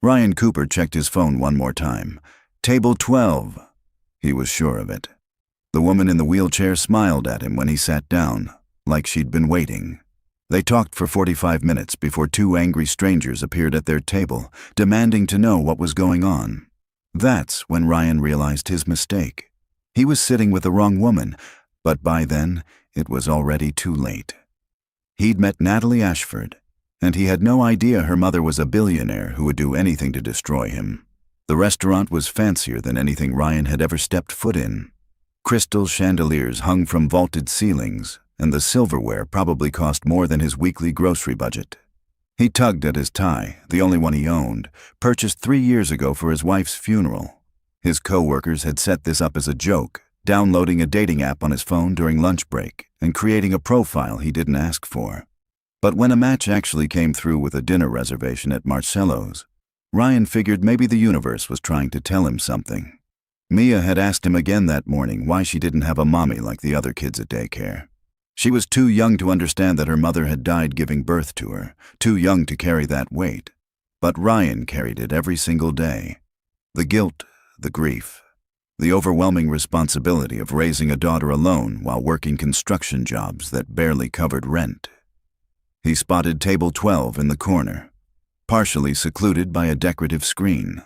Ryan Cooper checked his phone one more time. Table 12. He was sure of it. The woman in the wheelchair smiled at him when he sat down, like she'd been waiting. They talked for 45 minutes before two angry strangers appeared at their table, demanding to know what was going on. That's when Ryan realized his mistake. He was sitting with the wrong woman, but by then, it was already too late. He'd met Natalie Ashford, and he had no idea her mother was a billionaire who would do anything to destroy him. The restaurant was fancier than anything Ryan had ever stepped foot in. Crystal chandeliers hung from vaulted ceilings, and the silverware probably cost more than his weekly grocery budget. He tugged at his tie, the only one he owned, purchased 3 years ago for his wife's funeral. His co-workers had set this up as a joke, downloading a dating app on his phone during lunch break and creating a profile he didn't ask for. But when a match actually came through with a dinner reservation at Marcello's, Ryan figured maybe the universe was trying to tell him something. Mia had asked him again that morning why she didn't have a mommy like the other kids at daycare. She was too young to understand that her mother had died giving birth to her, too young to carry that weight. But Ryan carried it every single day. The guilt, the grief, the overwhelming responsibility of raising a daughter alone while working construction jobs that barely covered rent. He spotted table 12 in the corner, partially secluded by a decorative screen.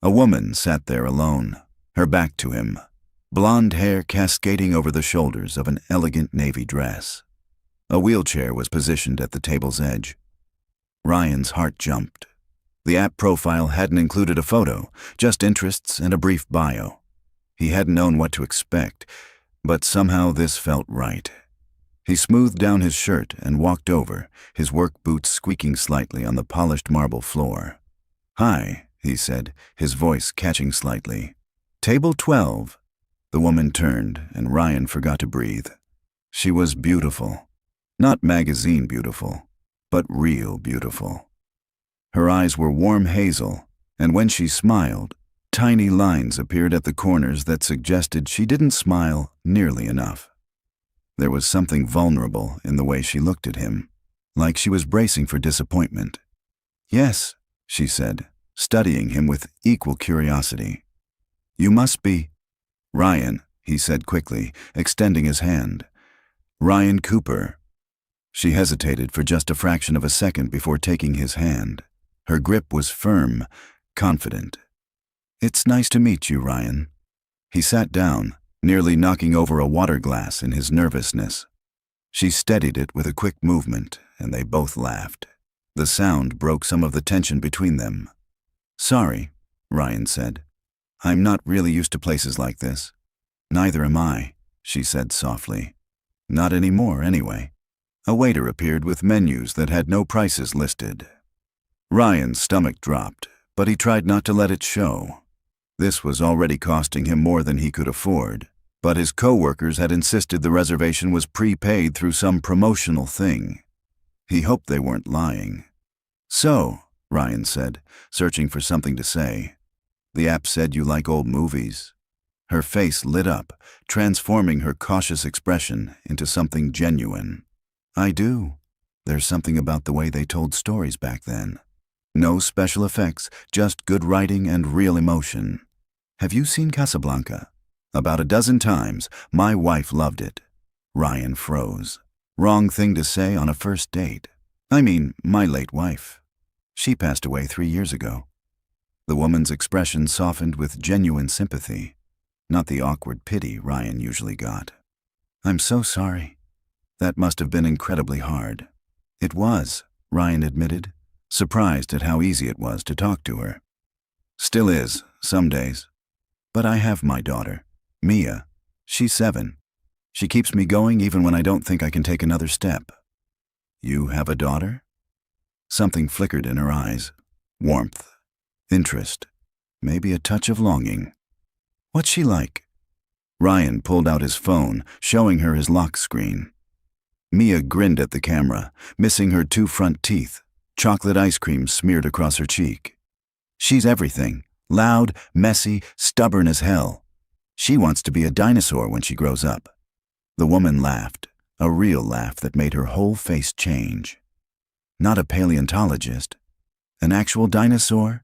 A woman sat there alone, her back to him, blonde hair cascading over the shoulders of an elegant navy dress. A wheelchair was positioned at the table's edge. Ryan's heart jumped. The app profile hadn't included a photo, just interests and a brief bio. He hadn't known what to expect, but somehow this felt right. He smoothed down his shirt and walked over, his work boots squeaking slightly on the polished marble floor. "Hi," he said, his voice catching slightly. "Table 12. The woman turned, and Ryan forgot to breathe. She was beautiful. Not magazine beautiful, but real beautiful. Her eyes were warm hazel, and when she smiled, tiny lines appeared at the corners that suggested she didn't smile nearly enough. There was something vulnerable in the way she looked at him, like she was bracing for disappointment. "Yes," she said, studying him with equal curiosity. "You must be—" "Ryan," he said quickly, extending his hand. "Ryan Cooper." She hesitated for just a fraction of a second before taking his hand. Her grip was firm, confident. "It's nice to meet you, Ryan." He sat down, nearly knocking over a water glass in his nervousness. She steadied it with a quick movement, and they both laughed. The sound broke some of the tension between them. "Sorry," Ryan said. "I'm not really used to places like this." "Neither am I," she said softly. "Not anymore, anyway." A waiter appeared with menus that had no prices listed. Ryan's stomach dropped, but he tried not to let it show. This was already costing him more than he could afford, but his co-workers had insisted the reservation was prepaid through some promotional thing. He hoped they weren't lying. "So," Ryan said, searching for something to say, "the app said you like old movies." Her face lit up, transforming her cautious expression into something genuine. "I do. There's something about the way they told stories back then. No special effects, just good writing and real emotion. Have you seen Casablanca?" "About a dozen times. My wife loved it." Ryan froze. Wrong thing to say on a first date. "I mean, my late wife. She passed away 3 years ago." The woman's expression softened with genuine sympathy, not the awkward pity Ryan usually got. "I'm so sorry. That must have been incredibly hard." "It was," Ryan admitted, surprised at how easy it was to talk to her. "Still is, some days. But I have my daughter, Mia. She's 7. She keeps me going even when I don't think I can take another step." "You have a daughter?" Something flickered in her eyes. Warmth, interest, maybe a touch of longing. "What's she like?" Ryan pulled out his phone, showing her his lock screen. Mia grinned at the camera, missing her 2 front teeth, chocolate ice cream smeared across her cheek. "She's everything. Loud, messy, stubborn as hell. She wants to be a dinosaur when she grows up." The woman laughed, a real laugh that made her whole face change. "Not a paleontologist. An actual dinosaur?"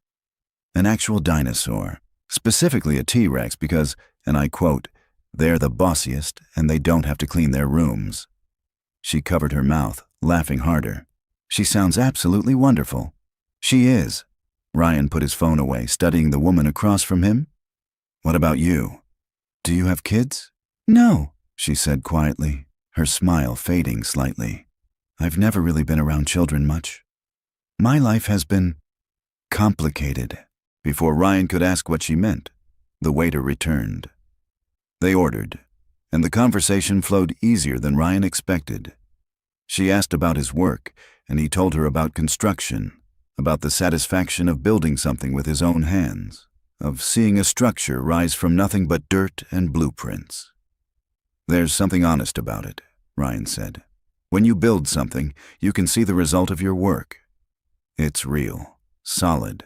An actual dinosaur, specifically a T-Rex because, and I quote, "they're the bossiest and they don't have to clean their rooms." She covered her mouth, laughing harder. "She sounds absolutely wonderful." "She is." Ryan put his phone away, studying the woman across from him. "What about you? Do you have kids?" "No," she said quietly, her smile fading slightly. "I've never really been around children much. My life has been complicated." Before Ryan could ask what she meant, the waiter returned. They ordered, and the conversation flowed easier than Ryan expected. She asked about his work, and he told her about construction, about the satisfaction of building something with his own hands, of seeing a structure rise from nothing but dirt and blueprints. "There's something honest about it," Ryan said. "When you build something, you can see the result of your work. It's real, solid,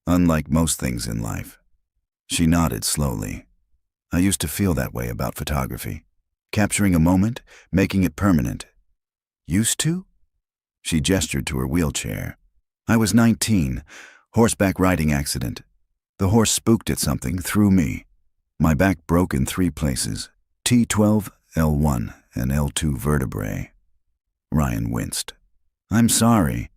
unlike most things in life." She nodded slowly. "I used to feel that way about photography. Capturing a moment, making it permanent." "Used to?" She gestured to her wheelchair. "I was 19, horseback riding accident. The horse spooked at something, threw me. My back broke in 3 places, T12, L1, and L2 vertebrae." Ryan winced. "I'm sorry."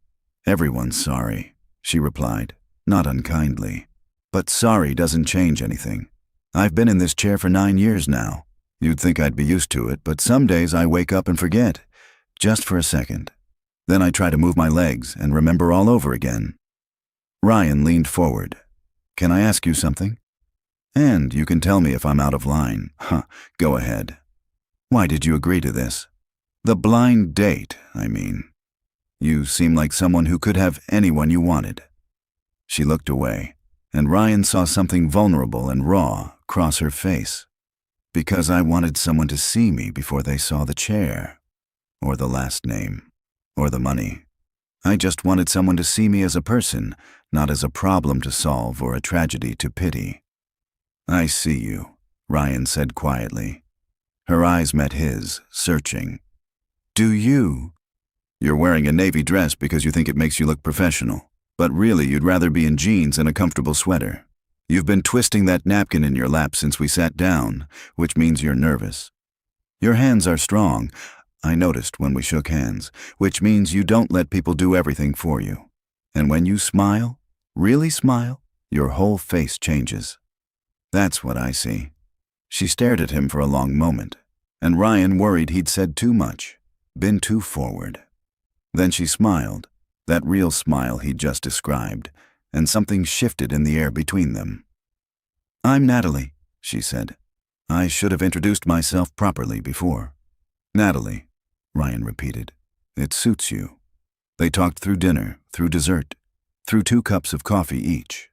"Everyone's sorry," she replied, not unkindly. "But sorry doesn't change anything. I've been in this chair for 9 years now. You'd think I'd be used to it, but some days I wake up and forget, just for a second. Then I try to move my legs and remember all over again." Ryan leaned forward. "Can I ask you something? And you can tell me if I'm out of line." Go ahead." "Why did you agree to this?" "The blind date, I mean. You seem like someone who could have anyone you wanted." She looked away, and Ryan saw something vulnerable and raw cross her face. "Because I wanted someone to see me before they saw the chair, or the last name, or the money. I just wanted someone to see me as a person, not as a problem to solve or a tragedy to pity." "I see you," Ryan said quietly. Her eyes met his, searching. "Do you?" "You're wearing a navy dress because you think it makes you look professional, but really you'd rather be in jeans and a comfortable sweater. You've been twisting that napkin in your lap since we sat down, which means you're nervous. Your hands are strong, I noticed when we shook hands, which means you don't let people do everything for you. And when you smile, really smile, your whole face changes. That's what I see." She stared at him for a long moment, and Ryan worried he'd said too much, been too forward. Then she smiled, that real smile he'd just described, and something shifted in the air between them. "I'm Natalie," she said. "I should have introduced myself properly before." "Natalie," Ryan repeated. "It suits you." They talked through dinner, through dessert, through 2 cups of coffee each.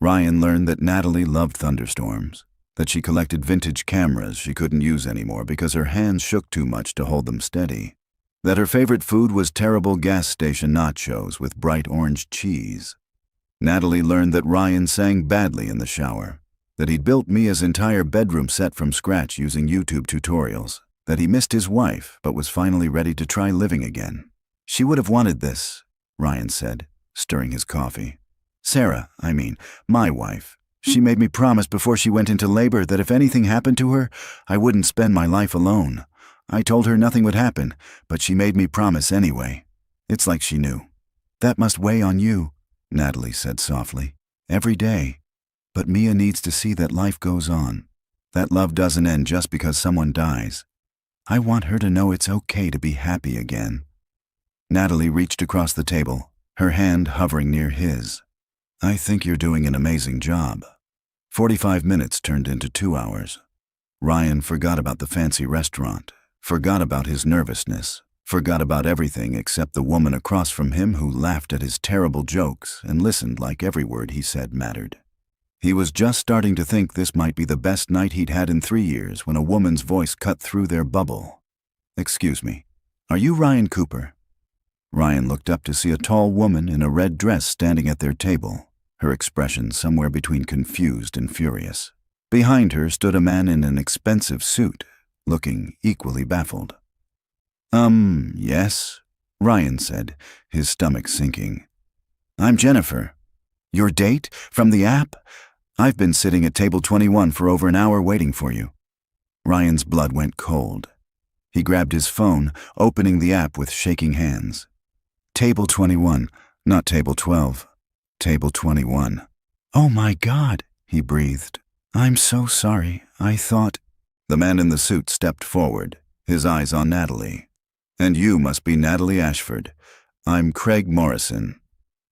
Ryan learned that Natalie loved thunderstorms, that she collected vintage cameras she couldn't use anymore because her hands shook too much to hold them steady, that her favorite food was terrible gas station nachos with bright orange cheese. Natalie learned that Ryan sang badly in the shower, that he'd built Mia's entire bedroom set from scratch using YouTube tutorials, that he missed his wife but was finally ready to try living again. "She would have wanted this," Ryan said, stirring his coffee. "Sarah, my wife. She made me promise before she went into labor that if anything happened to her, I wouldn't spend my life alone. I told her nothing would happen, but she made me promise anyway. It's like she knew." "That must weigh on you," Natalie said softly. "Every day. But Mia needs to see that life goes on, that love doesn't end just because someone dies. I want her to know it's okay to be happy again." Natalie reached across the table, her hand hovering near his. "I think you're doing an amazing job." 45 minutes turned into 2 hours. Ryan forgot about the fancy restaurant, forgot about his nervousness, forgot about everything except the woman across from him who laughed at his terrible jokes and listened like every word he said mattered. He was just starting to think this might be the best night he'd had in 3 years when a woman's voice cut through their bubble. "Excuse me, are you Ryan Cooper?" Ryan looked up to see a tall woman in a red dress standing at their table, her expression somewhere between confused and furious. Behind her stood a man in an expensive suit, looking equally baffled. Yes," Ryan said, his stomach sinking. "I'm Jennifer." Your date? From the app? I've been sitting at table 21 for over an hour waiting for you. Ryan's blood went cold. He grabbed his phone, opening the app with shaking hands. Table 21, not table 12. Table 21. Oh my God, he breathed. I'm so sorry. I thought... The man in the suit stepped forward, his eyes on Natalie. And you must be Natalie Ashford. I'm Craig Morrison.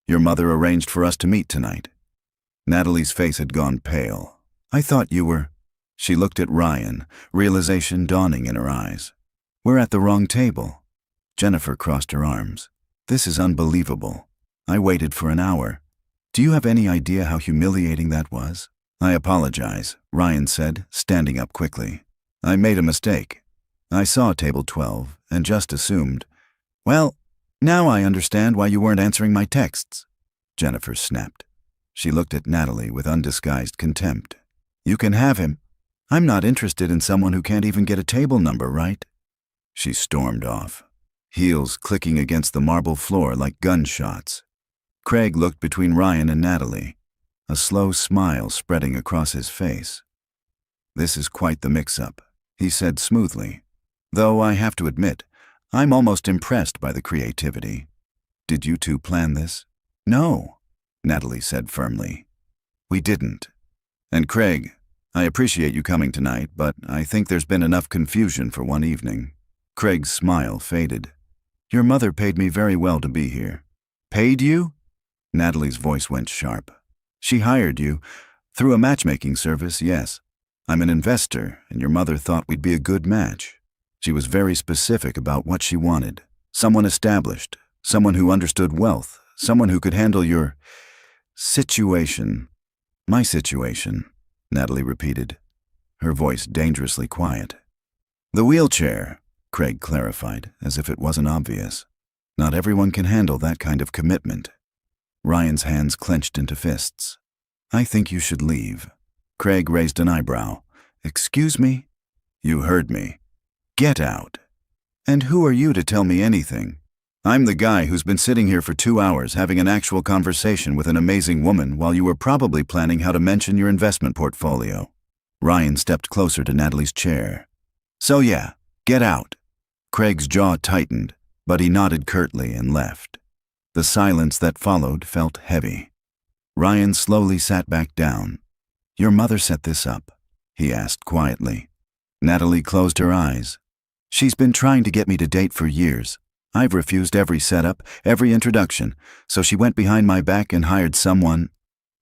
Your mother arranged for us to meet tonight. Natalie's face had gone pale. I thought you were... She looked at Ryan, realization dawning in her eyes. We're at the wrong table. Jennifer crossed her arms. This is unbelievable. I waited for an hour. Do you have any idea how humiliating that was? I apologize, Ryan said, standing up quickly. I made a mistake. I saw table 12 and just assumed. Well, now I understand why you weren't answering my texts. Jennifer snapped. She looked at Natalie with undisguised contempt. You can have him. I'm not interested in someone who can't even get a table number right. She stormed off, heels clicking against the marble floor like gunshots. Craig looked between Ryan and Natalie, a slow smile spreading across his face. This is quite the mix-up, he said smoothly. Though I have to admit, I'm almost impressed by the creativity. Did you two plan this? No, Natalie said firmly. We didn't. And Craig, I appreciate you coming tonight, but I think there's been enough confusion for one evening. Craig's smile faded. Your mother paid me very well to be here. Paid you? Natalie's voice went sharp. She hired you. Through a matchmaking service, yes. I'm an investor, and your mother thought we'd be a good match. She was very specific about what she wanted. Someone established, someone who understood wealth, someone who could handle your... situation. My situation, Natalie repeated, her voice dangerously quiet. The wheelchair, Craig clarified, as if it wasn't obvious. Not everyone can handle that kind of commitment. Ryan's hands clenched into fists. I think you should leave. Craig raised an eyebrow. Excuse me? You heard me. Get out. And who are you to tell me anything? I'm the guy who's been sitting here for 2 hours having an actual conversation with an amazing woman while you were probably planning how to mention your investment portfolio. Ryan stepped closer to Natalie's chair. So yeah, get out. Craig's jaw tightened, but he nodded curtly and left. The silence that followed felt heavy. Ryan slowly sat back down. Your mother set this up, he asked quietly. Natalie closed her eyes. She's been trying to get me to date for years. I've refused every setup, every introduction, so she went behind my back and hired someone,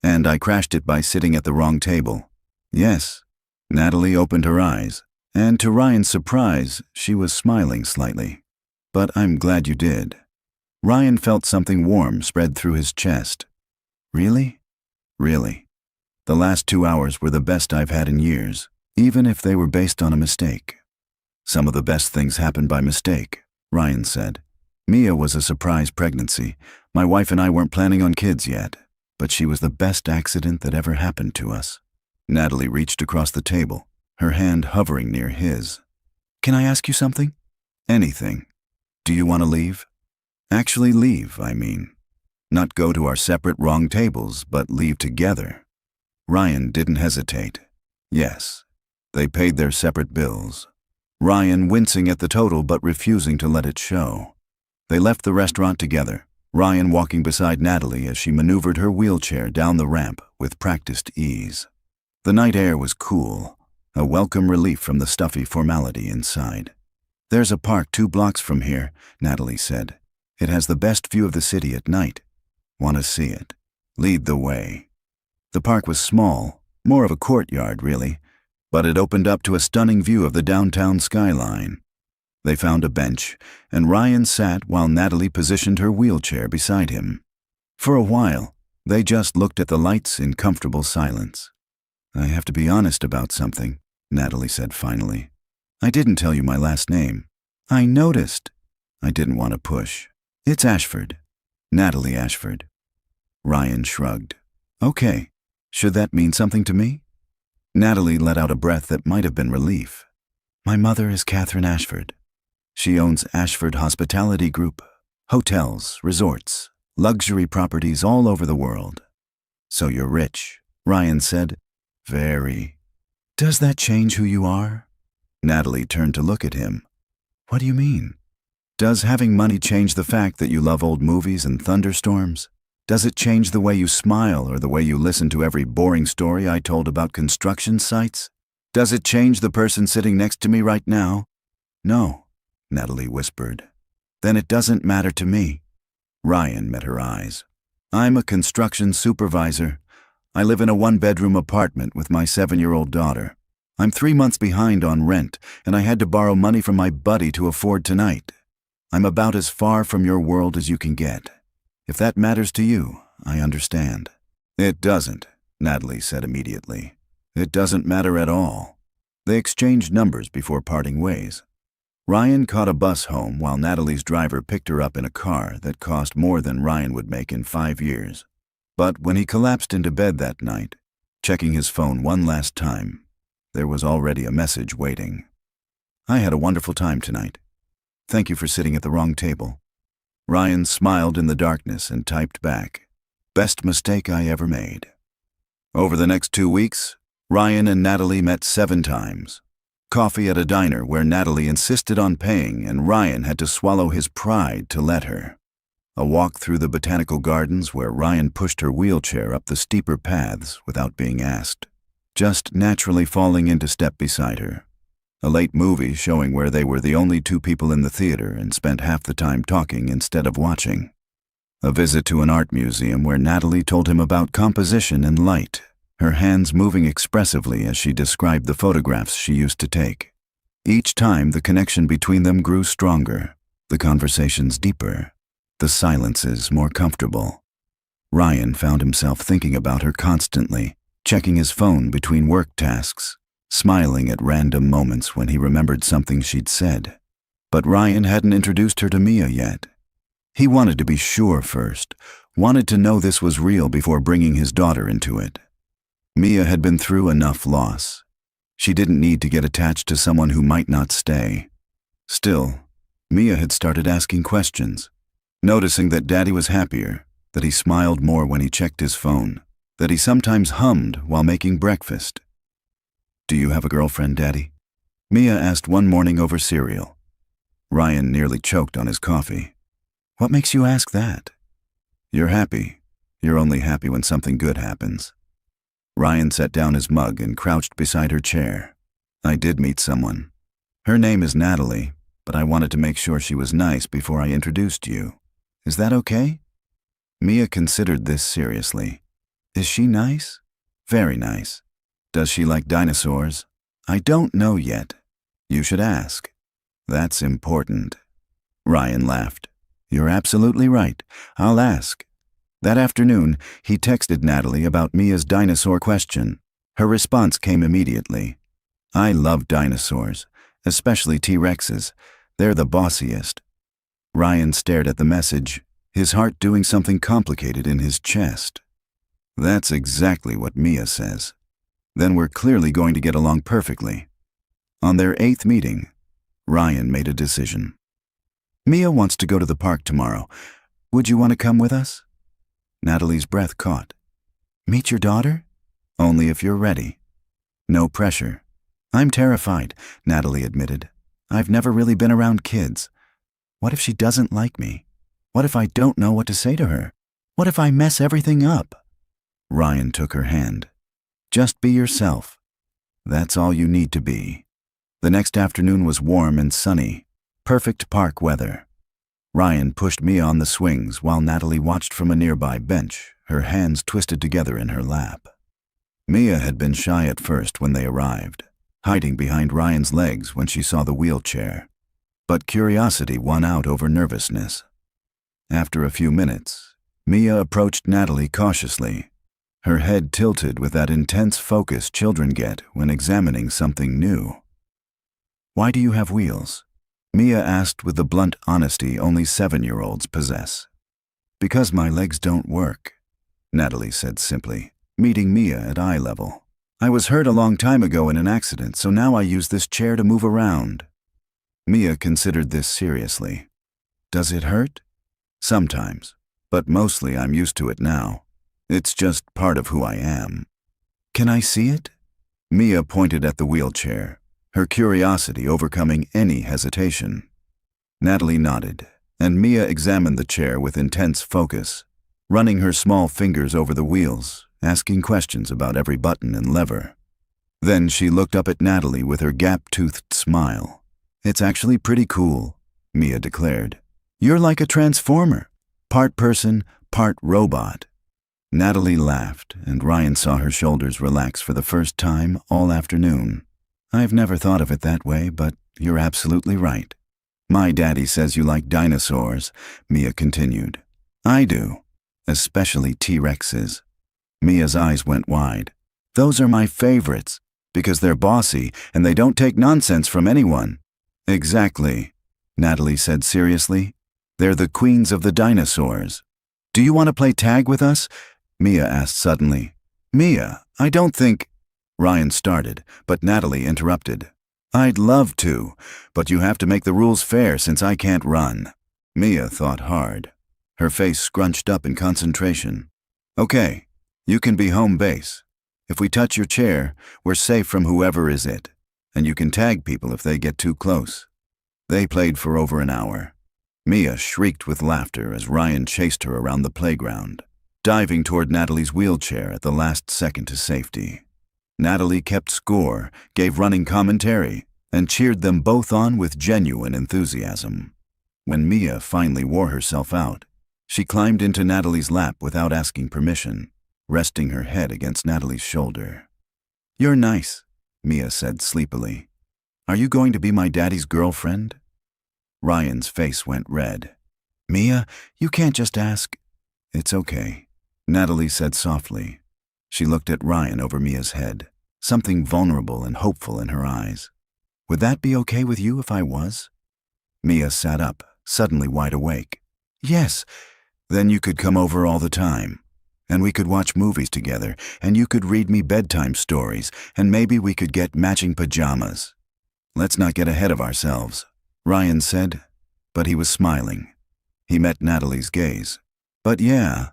and I crashed it by sitting at the wrong table. Yes. Natalie opened her eyes, and to Ryan's surprise, she was smiling slightly. But I'm glad you did. Ryan felt something warm spread through his chest. Really? Really. The last 2 hours were the best I've had in years, even if they were based on a mistake. Some of the best things happened by mistake, Ryan said. Mia was a surprise pregnancy. My wife and I weren't planning on kids yet, but she was the best accident that ever happened to us. Natalie reached across the table, her hand hovering near his. Can I ask you something? Anything. Do you want to leave? Actually leave, I mean. Not go to our separate wrong tables, but leave together. Ryan didn't hesitate. Yes. They paid their separate bills. Ryan wincing at the total but refusing to let it show. They left the restaurant together, Ryan walking beside Natalie as she maneuvered her wheelchair down the ramp with practiced ease. The night air was cool, a welcome relief from the stuffy formality inside. There's a park 2 blocks from here, Natalie said. It has the best view of the city at night. Want to see it? Lead the way. The park was small, more of a courtyard really, but it opened up to a stunning view of the downtown skyline. They found a bench, and Ryan sat while Natalie positioned her wheelchair beside him. For a while, they just looked at the lights in comfortable silence. I have to be honest about something, Natalie said finally. I didn't tell you my last name. I noticed. I didn't want to push. It's Ashford. Natalie Ashford. Ryan shrugged. Okay. Should that mean something to me? Natalie let out a breath that might have been relief. My mother is Catherine Ashford. She owns Ashford Hospitality Group, hotels, resorts, luxury properties all over the world. "So you're rich," Ryan said. "Very. Does that change who you are?" Natalie turned to look at him. "What do you mean? Does having money change the fact that you love old movies and thunderstorms? Does it change the way you smile or the way you listen to every boring story I told about construction sites? Does it change the person sitting next to me right now?" "No," Natalie whispered. "Then it doesn't matter to me." Ryan met her eyes. "I'm a construction supervisor. I live in a one-bedroom apartment with my 7-year-old daughter. I'm 3 months behind on rent, and I had to borrow money from my buddy to afford tonight. I'm about as far from your world as you can get. If that matters to you, I understand." "It doesn't," Natalie said immediately. "It doesn't matter at all." They exchanged numbers before parting ways. Ryan caught a bus home while Natalie's driver picked her up in a car that cost more than Ryan would make in 5 years. But when he collapsed into bed that night, checking his phone one last time, there was already a message waiting. "I had a wonderful time tonight. Thank you for sitting at the wrong table." Ryan smiled in the darkness and typed back, "Best mistake I ever made." Over the next 2 weeks, Ryan and Natalie met 7 times. Coffee at a diner where Natalie insisted on paying and Ryan had to swallow his pride to let her. A walk through the botanical gardens where Ryan pushed her wheelchair up the steeper paths without being asked, just naturally falling into step beside her. A late movie showing where they were the only 2 people in the theater and spent half the time talking instead of watching. A visit to an art museum where Natalie told him about composition and light, her hands moving expressively as she described the photographs she used to take. Each time the connection between them grew stronger, the conversations deeper, the silences more comfortable. Ryan found himself thinking about her constantly, checking his phone between work tasks, smiling at random moments when he remembered something she'd said. But Ryan hadn't introduced her to Mia yet. He wanted to be sure first, wanted to know this was real before bringing his daughter into it. Mia had been through enough loss. She didn't need to get attached to someone who might not stay. Still, Mia had started asking questions, noticing that Daddy was happier, that he smiled more when he checked his phone, that he sometimes hummed while making breakfast. "Do you have a girlfriend, Daddy?" Mia asked one morning over cereal. Ryan nearly choked on his coffee. "What makes you ask that?" "You're happy. You're only happy when something good happens." Ryan set down his mug and crouched beside her chair. "I did meet someone. Her name is Natalie, but I wanted to make sure she was nice before I introduced you. Is that okay?" Mia considered this seriously. "Is she nice?" "Very nice." "Does she like dinosaurs?" "I don't know yet." "You should ask." "That's important." Ryan laughed. "You're absolutely right. I'll ask." That afternoon, he texted Natalie about Mia's dinosaur question. Her response came immediately. "I love dinosaurs, especially T-Rexes. They're the bossiest." Ryan stared at the message, his heart doing something complicated in his chest. That's exactly what Mia says. Then we're clearly going to get along perfectly. On their 8th meeting, Ryan made a decision. "Mia wants to go to the park tomorrow. Would you want to come with us?" Natalie's breath caught. "Meet your daughter?" "Only if you're ready." "No pressure." "I'm terrified," Natalie admitted. "I've never really been around kids. What if she doesn't like me? What if I don't know what to say to her? What if I mess everything up?" Ryan took her hand. "Just be yourself. That's all you need to be." The next afternoon was warm and sunny, perfect park weather. Ryan pushed Mia on the swings while Natalie watched from a nearby bench, her hands twisted together in her lap. Mia had been shy at first when they arrived, hiding behind Ryan's legs when she saw the wheelchair. But curiosity won out over nervousness. After a few minutes, Mia approached Natalie cautiously, her head tilted with that intense focus children get when examining something new. "Why do you have wheels?" Mia asked with the blunt honesty only 7-year-olds possess. "Because my legs don't work," Natalie said simply, meeting Mia at eye level. "I was hurt a long time ago in an accident, so now I use this chair to move around." Mia considered this seriously. "Does it hurt?" "Sometimes, but mostly I'm used to it now." It's just part of who I am. Can I see it? Mia pointed at the wheelchair, her curiosity overcoming any hesitation. Natalie nodded, and Mia examined the chair with intense focus, running her small fingers over the wheels, asking questions about every button and lever. Then she looked up at Natalie with her gap-toothed smile. It's actually pretty cool, Mia declared. You're like a transformer, part person, part robot. Natalie laughed, and Ryan saw her shoulders relax for the first time all afternoon. I've never thought of it that way, but you're absolutely right. My daddy says you like dinosaurs, Mia continued. I do, especially T-Rexes. Mia's eyes went wide. Those are my favorites, because they're bossy and they don't take nonsense from anyone. Exactly, Natalie said seriously. They're the queens of the dinosaurs. Do you want to play tag with us? Mia asked suddenly. Mia, I don't think… Ryan started, but Natalie interrupted. I'd love to, but you have to make the rules fair since I can't run. Mia thought hard, her face scrunched up in concentration. Okay, you can be home base. If we touch your chair, we're safe from whoever is it, and you can tag people if they get too close. They played for over an hour. Mia shrieked with laughter as Ryan chased her around the playground, diving toward Natalie's wheelchair at the last second to safety. Natalie kept score, gave running commentary, and cheered them both on with genuine enthusiasm. When Mia finally wore herself out, she climbed into Natalie's lap without asking permission, resting her head against Natalie's shoulder. You're nice, Mia said sleepily. Are you going to be my daddy's girlfriend? Ryan's face went red. Mia, you can't just ask. It's okay, Natalie said softly. She looked at Ryan over Mia's head, something vulnerable and hopeful in her eyes. Would that be okay with you if I was? Mia sat up, suddenly wide awake. Yes, then you could come over all the time, and we could watch movies together, and you could read me bedtime stories, and maybe we could get matching pajamas. Let's not get ahead of ourselves, Ryan said, but he was smiling. He met Natalie's gaze. But yeah,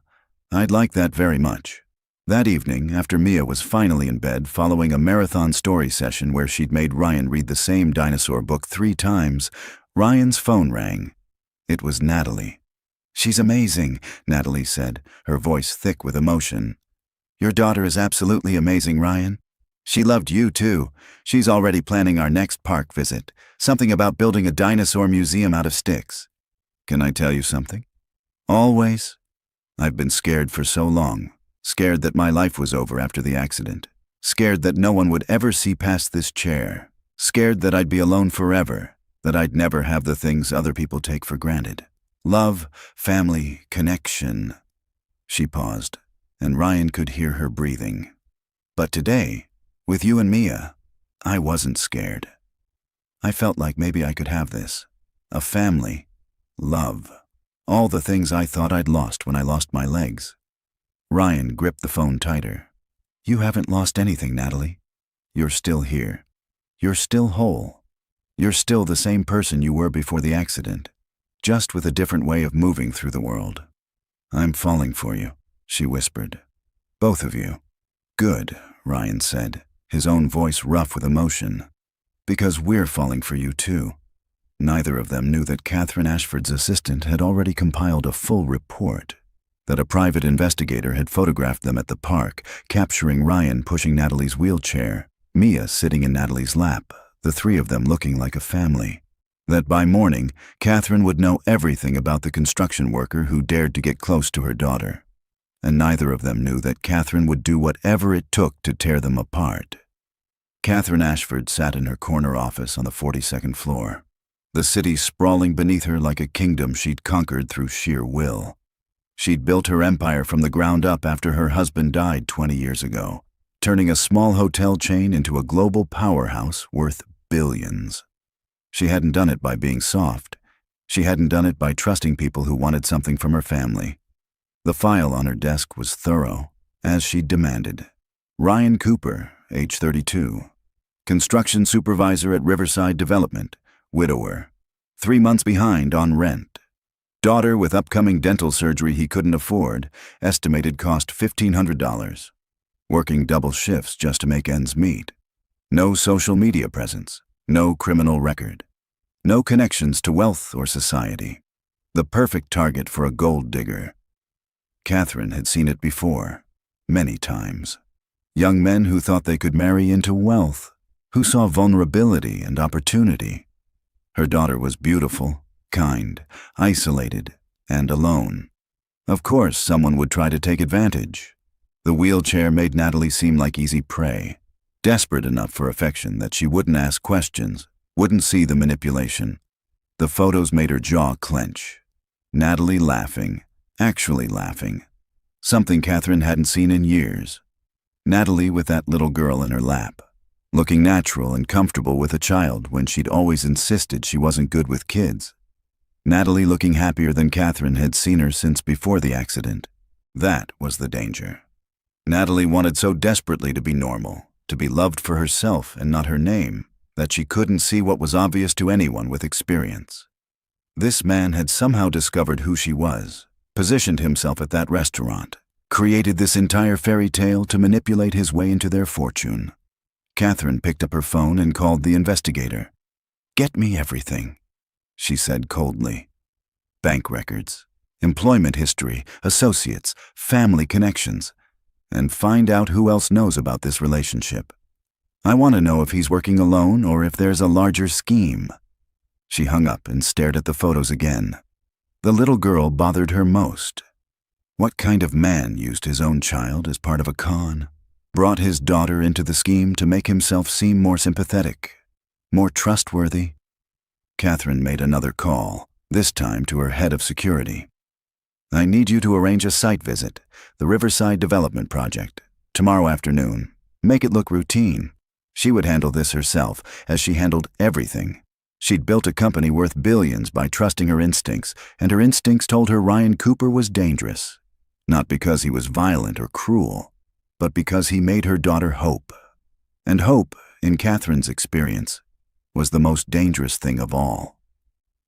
I'd like that very much. That evening, after Mia was finally in bed following a marathon story session where she'd made Ryan read the same dinosaur book 3 times, Ryan's phone rang. It was Natalie. She's amazing, Natalie said, her voice thick with emotion. Your daughter is absolutely amazing, Ryan. She loved you too. She's already planning our next park visit, something about building a dinosaur museum out of sticks. Can I tell you something? Always. I've been scared for so long. Scared that my life was over after the accident. Scared that no one would ever see past this chair. Scared that I'd be alone forever, that I'd never have the things other people take for granted. Love, family, connection. She paused, and Ryan could hear her breathing. But today, with you and Mia, I wasn't scared. I felt like maybe I could have this. A family. Love. All the things I thought I'd lost when I lost my legs. Ryan gripped the phone tighter. You haven't lost anything, Natalie. You're still here. You're still whole. You're still the same person you were before the accident, just with a different way of moving through the world. I'm falling for you, she whispered. Both of you. Good, Ryan said, his own voice rough with emotion. Because we're falling for you too. Neither of them knew that Catherine Ashford's assistant had already compiled a full report, that a private investigator had photographed them at the park, capturing Ryan pushing Natalie's wheelchair, Mia sitting in Natalie's lap, the 3 of them looking like a family. That by morning, Catherine would know everything about the construction worker who dared to get close to her daughter. And neither of them knew that Catherine would do whatever it took to tear them apart. Catherine Ashford sat in her corner office on the 42nd floor, the city sprawling beneath her like a kingdom she'd conquered through sheer will. She'd built her empire from the ground up after her husband died 20 years ago, turning a small hotel chain into a global powerhouse worth billions. She hadn't done it by being soft. She hadn't done it by trusting people who wanted something from her family. The file on her desk was thorough, as she'd demanded. Ryan Cooper, age 32. Construction supervisor at Riverside Development, widower. 3 months behind on rent. Daughter with upcoming dental surgery he couldn't afford, estimated cost $1,500. Working double shifts just to make ends meet. No social media presence, no criminal record, no connections to wealth or society. The perfect target for a gold digger. Catherine had seen it before, many times. Young men who thought they could marry into wealth, who saw vulnerability and opportunity. Her daughter was beautiful, kind, isolated, and alone. Of course, someone would try to take advantage. The wheelchair made Natalie seem like easy prey, desperate enough for affection that she wouldn't ask questions, wouldn't see the manipulation. The photos made her jaw clench. Natalie laughing, actually laughing. Something Catherine hadn't seen in years. Natalie with that little girl in her lap, looking natural and comfortable with a child when she'd always insisted she wasn't good with kids. Natalie looking happier than Catherine had seen her since before the accident. That was the danger. Natalie wanted so desperately to be normal, to be loved for herself and not her name, that she couldn't see what was obvious to anyone with experience. This man had somehow discovered who she was, positioned himself at that restaurant, created this entire fairy tale to manipulate his way into their fortune. Catherine picked up her phone and called the investigator. "Get me everything," she said coldly. Bank records, employment history, associates, family connections, and find out who else knows about this relationship. I want to know if he's working alone or if there's a larger scheme. She hung up and stared at the photos again. The little girl bothered her most. What kind of man used his own child as part of a con? Brought his daughter into the scheme to make himself seem more sympathetic, more trustworthy? Catherine made another call, this time to her head of security. "I need you to arrange a site visit, the Riverside Development Project, tomorrow afternoon. Make it look routine." She would handle this herself, as she handled everything. She'd built a company worth billions by trusting her instincts, and her instincts told her Ryan Cooper was dangerous. Not because he was violent or cruel, but because he made her daughter hope. And hope, in Catherine's experience, was the most dangerous thing of all.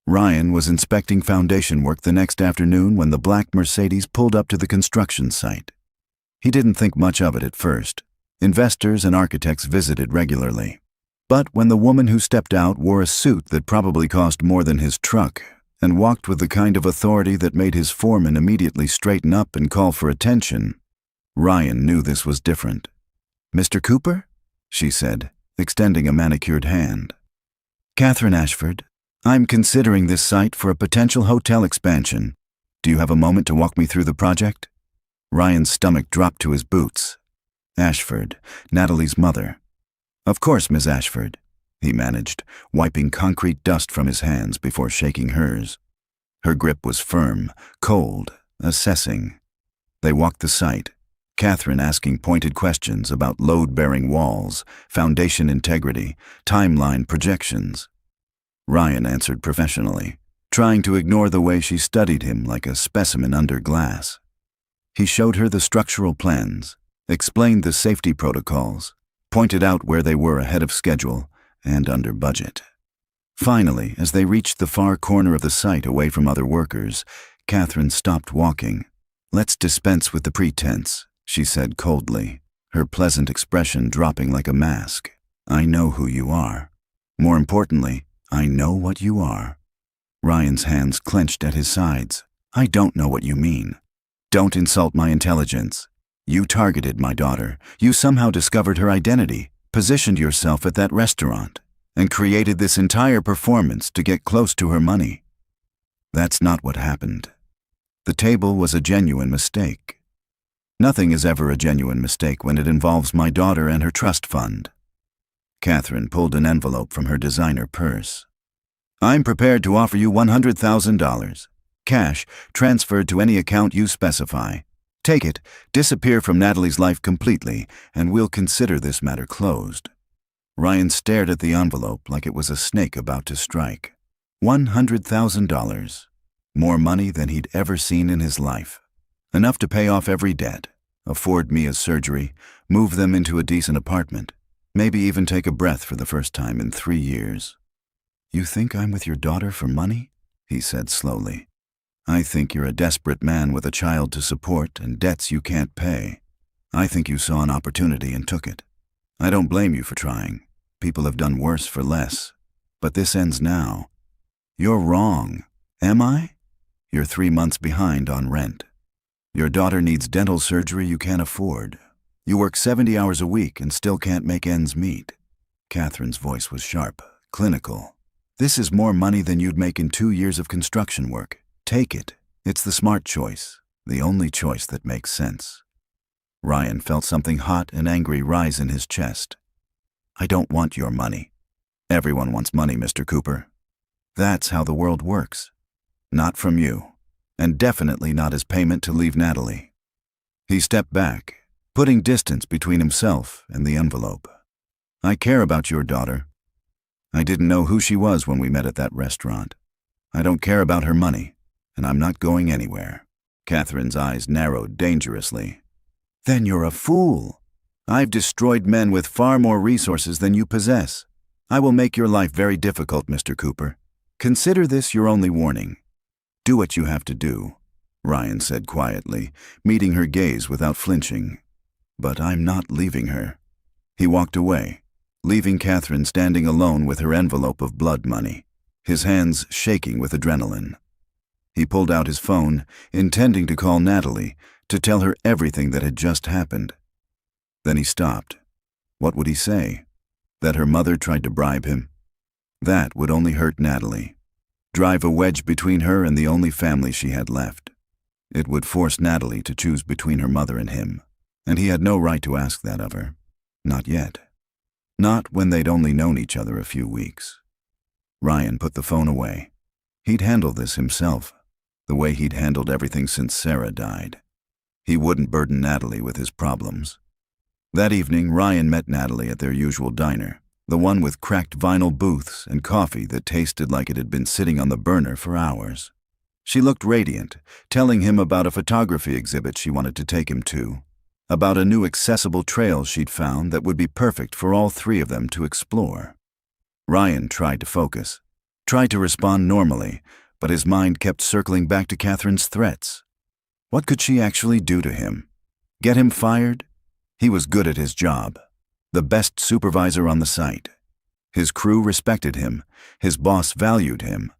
Ryan was inspecting foundation work the next afternoon when the black Mercedes pulled up to the construction site. He didn't think much of it at first. Investors and architects visited regularly. But when the woman who stepped out wore a suit that probably cost more than his truck and walked with the kind of authority that made his foreman immediately straighten up and call for attention, Ryan knew this was different. "Mr. Cooper?" she said, extending a manicured hand. "Catherine Ashford. I'm considering this site for a potential hotel expansion. Do you have a moment to walk me through the project?" Ryan's stomach dropped to his boots. Ashford, Natalie's mother. "Of course, Miss Ashford," he managed, wiping concrete dust from his hands before shaking hers. Her grip was firm, cold, assessing. They walked the site, Catherine asking pointed questions about load-bearing walls, foundation integrity, timeline projections. Ryan answered professionally, trying to ignore the way she studied him like a specimen under glass. He showed her the structural plans, explained the safety protocols, pointed out where they were ahead of schedule and under budget. Finally, as they reached the far corner of the site away from other workers, Catherine stopped walking. "Let's dispense with the pretense," she said coldly, her pleasant expression dropping like a mask. "I know who you are. More importantly, I know what you are." Ryan's hands clenched at his sides. "I don't know what you mean. Don't insult my intelligence. You targeted my daughter. You somehow discovered her identity, positioned yourself at that restaurant, and created this entire performance to get close to her money. That's not what happened. The table was a genuine mistake. Nothing is ever a genuine mistake when it involves my daughter and her trust fund." Catherine pulled an envelope from her designer purse. "I'm prepared to offer you $100,000. Cash, transferred to any account you specify. Take it, disappear from Natalie's life completely, and we'll consider this matter closed." Ryan stared at the envelope like it was a snake about to strike. $100,000. More money than he'd ever seen in his life. Enough to pay off every debt, afford Mia's surgery, move them into a decent apartment, maybe even take a breath for the first time in 3 years. "You think I'm with your daughter for money?" he said slowly. I think you're a desperate man with a child to support and debts you can't pay. I think you saw an opportunity and took it. I don't blame you for trying. People have done worse for less. But this ends now. You're wrong. Am I? You're 3 months behind on rent. Your daughter needs dental surgery you can't afford. You work 70 hours a week and still can't make ends meet. Catherine's voice was sharp, clinical. This is more money than you'd make in 2 years of construction work. Take it. It's the smart choice, the only choice that makes sense. Ryan felt something hot and angry rise in his chest. I don't want your money. Everyone wants money, Mr. Cooper. That's how the world works. Not from you, and definitely not as payment to leave Natalie. He stepped back, putting distance between himself and the envelope. I care about your daughter. I didn't know who she was when we met at that restaurant. I don't care about her money, and I'm not going anywhere. Catherine's eyes narrowed dangerously. Then you're a fool. I've destroyed men with far more resources than you possess. I will make your life very difficult, Mr. Cooper. Consider this your only warning. Do what you have to do, Ryan said quietly, meeting her gaze without flinching. But I'm not leaving her. He walked away, leaving Catherine standing alone with her envelope of blood money, his hands shaking with adrenaline. He pulled out his phone, intending to call Natalie to tell her everything that had just happened. Then he stopped. What would he say? That her mother tried to bribe him? That would only hurt Natalie, drive a wedge between her and the only family she had left. It would force Natalie to choose between her mother and him, and he had no right to ask that of her. Not yet. Not when they'd only known each other a few weeks. Ryan put the phone away. He'd handle this himself, the way he'd handled everything since Sarah died. He wouldn't burden Natalie with his problems. That evening, Ryan met Natalie at their usual diner, the one with cracked vinyl booths and coffee that tasted like it had been sitting on the burner for hours. She looked radiant, telling him about a photography exhibit she wanted to take him to, about a new accessible trail she'd found that would be perfect for all three of them to explore. Ryan tried to focus, tried to respond normally, but his mind kept circling back to Catherine's threats. What could she actually do to him? Get him fired? He was good at his job, the best supervisor on the site. His crew respected him, his boss valued him.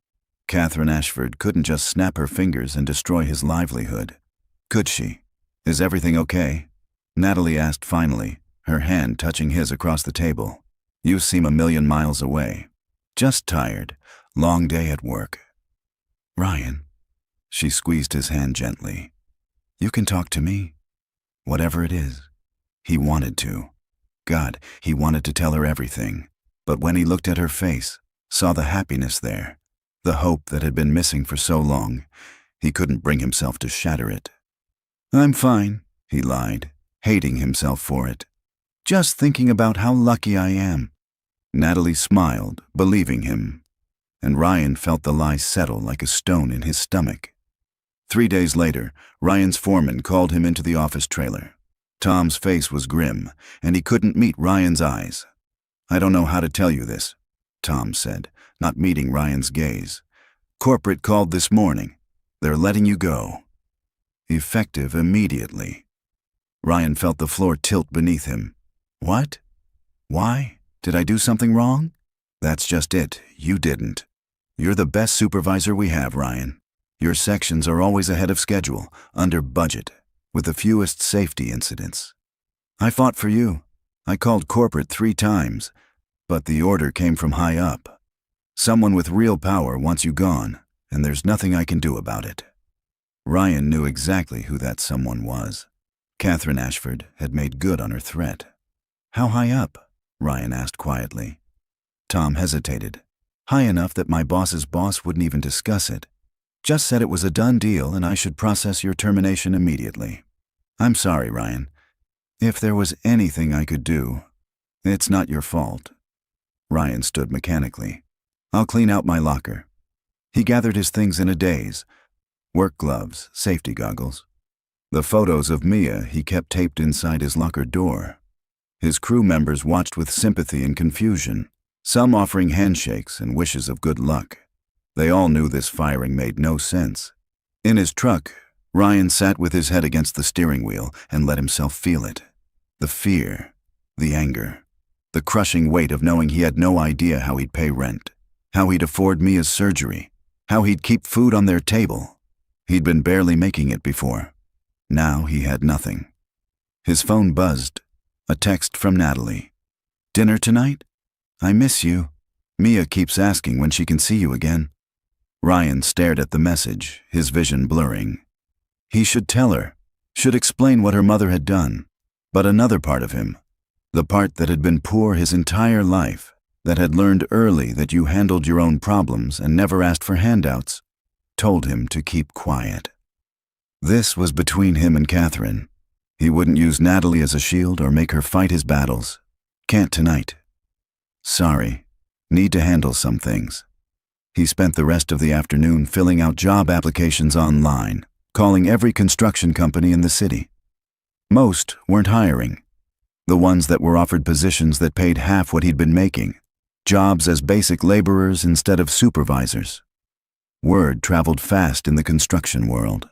Catherine Ashford couldn't just snap her fingers and destroy his livelihood. Could she? Is everything okay? Natalie asked finally, her hand touching his across the table. You seem a million miles away. Just tired. Long day at work. Ryan. She squeezed his hand gently. You can talk to me. Whatever it is. He wanted to. God, he wanted to tell her everything. But when he looked at her face, saw the happiness there, the hope that had been missing for so long, he couldn't bring himself to shatter it. I'm fine, he lied, hating himself for it. Just thinking about how lucky I am. Natalie smiled, believing him, and Ryan felt the lie settle like a stone in his stomach. 3 days later, Ryan's foreman called him into the office trailer. Tom's face was grim, and he couldn't meet Ryan's eyes. I don't know how to tell you this, Tom said, not meeting Ryan's gaze. Corporate called this morning. They're letting you go. Effective immediately. Ryan felt the floor tilt beneath him. What? Why? Did I do something wrong? That's just it. You didn't. You're the best supervisor we have, Ryan. Your sections are always ahead of schedule, under budget, with the fewest safety incidents. I fought for you. I called corporate 3 times, but the order came from high up. Someone with real power wants you gone, and there's nothing I can do about it. Ryan knew exactly who that someone was. Catherine Ashford had made good on her threat. How high up? Ryan asked quietly. Tom hesitated. High enough that my boss's boss wouldn't even discuss it. Just said it was a done deal and I should process your termination immediately. I'm sorry, Ryan. If there was anything I could do, it's not your fault. Ryan stood mechanically. I'll clean out my locker. He gathered his things in a daze. Work gloves, safety goggles. The photos of Mia he kept taped inside his locker door. His crew members watched with sympathy and confusion, some offering handshakes and wishes of good luck. They all knew this firing made no sense. In his truck, Ryan sat with his head against the steering wheel and let himself feel it. The fear, the anger, the crushing weight of knowing he had no idea how he'd pay rent, how he'd afford Mia's surgery, how he'd keep food on their table. He'd been barely making it before. Now he had nothing. His phone buzzed. A text from Natalie. "Dinner tonight? I miss you. Mia keeps asking when she can see you again." Ryan stared at the message, his vision blurring. He should tell her, should explain what her mother had done. But another part of him, the part that had been poor his entire life, that had learned early that you handled your own problems and never asked for handouts, told him to keep quiet. This was between him and Catherine. He wouldn't use Natalie as a shield or make her fight his battles. Can't tonight. Sorry. Need to handle some things. He spent the rest of the afternoon filling out job applications online, calling every construction company in the city. Most weren't hiring. The ones that were offered positions that paid half what he'd been making, jobs as basic laborers instead of supervisors. Word traveled fast in the construction world.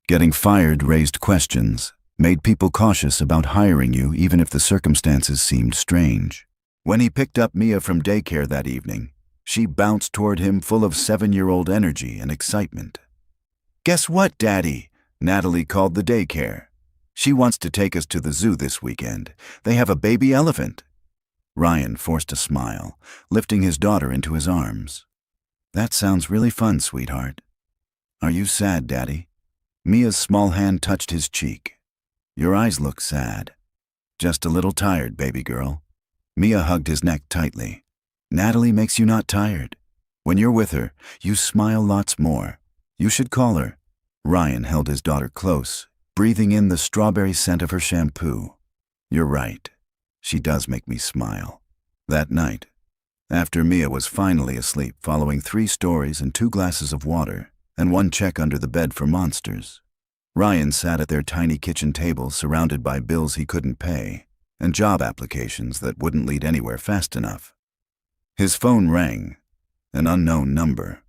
Getting fired raised questions, made people cautious about hiring you even if the circumstances seemed strange. When he picked up Mia from daycare that evening, she bounced toward him full of 7-year-old energy and excitement. "Guess what, Daddy?" Natalie called the daycare. "She wants to take us to the zoo this weekend. They have a baby elephant." Ryan forced a smile, lifting his daughter into his arms. "That sounds really fun, sweetheart." "Are you sad, Daddy?" Mia's small hand touched his cheek. "Your eyes look sad." "Just a little tired, baby girl." Mia hugged his neck tightly. "Natalie makes you not tired. When you're with her, you smile lots more. You should call her." Ryan held his daughter close, breathing in the strawberry scent of her shampoo. "You're right. She does make me smile." That night, after Mia was finally asleep following 3 stories and 2 glasses of water and 1 check under the bed for monsters, Ryan sat at their tiny kitchen table surrounded by bills he couldn't pay and job applications that wouldn't lead anywhere fast enough. His phone rang, an unknown number.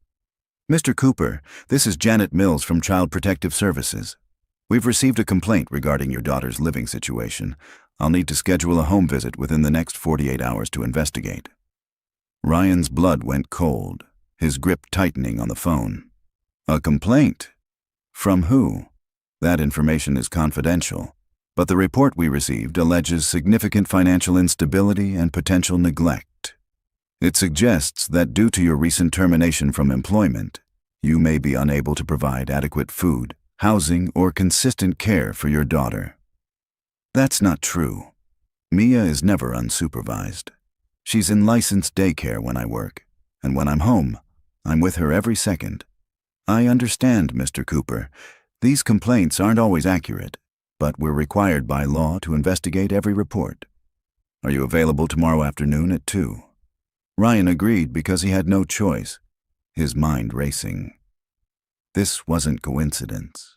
"Mr. Cooper, this is Janet Mills from Child Protective Services. We've received a complaint regarding your daughter's living situation. I'll need to schedule a home visit within the next 48 hours to investigate." Ryan's blood went cold, his grip tightening on the phone. "A complaint? From who?" "That information is confidential, but the report we received alleges significant financial instability and potential neglect. It suggests that due to your recent termination from employment, you may be unable to provide adequate food, housing, or consistent care for your daughter." "That's not true. Mia is never unsupervised. She's in licensed daycare when I work, and when I'm home, I'm with her every second." "I understand, Mr. Cooper. These complaints aren't always accurate, but we're required by law to investigate every report. Are you available tomorrow afternoon at 2? Ryan agreed because he had no choice, his mind racing. This wasn't coincidence.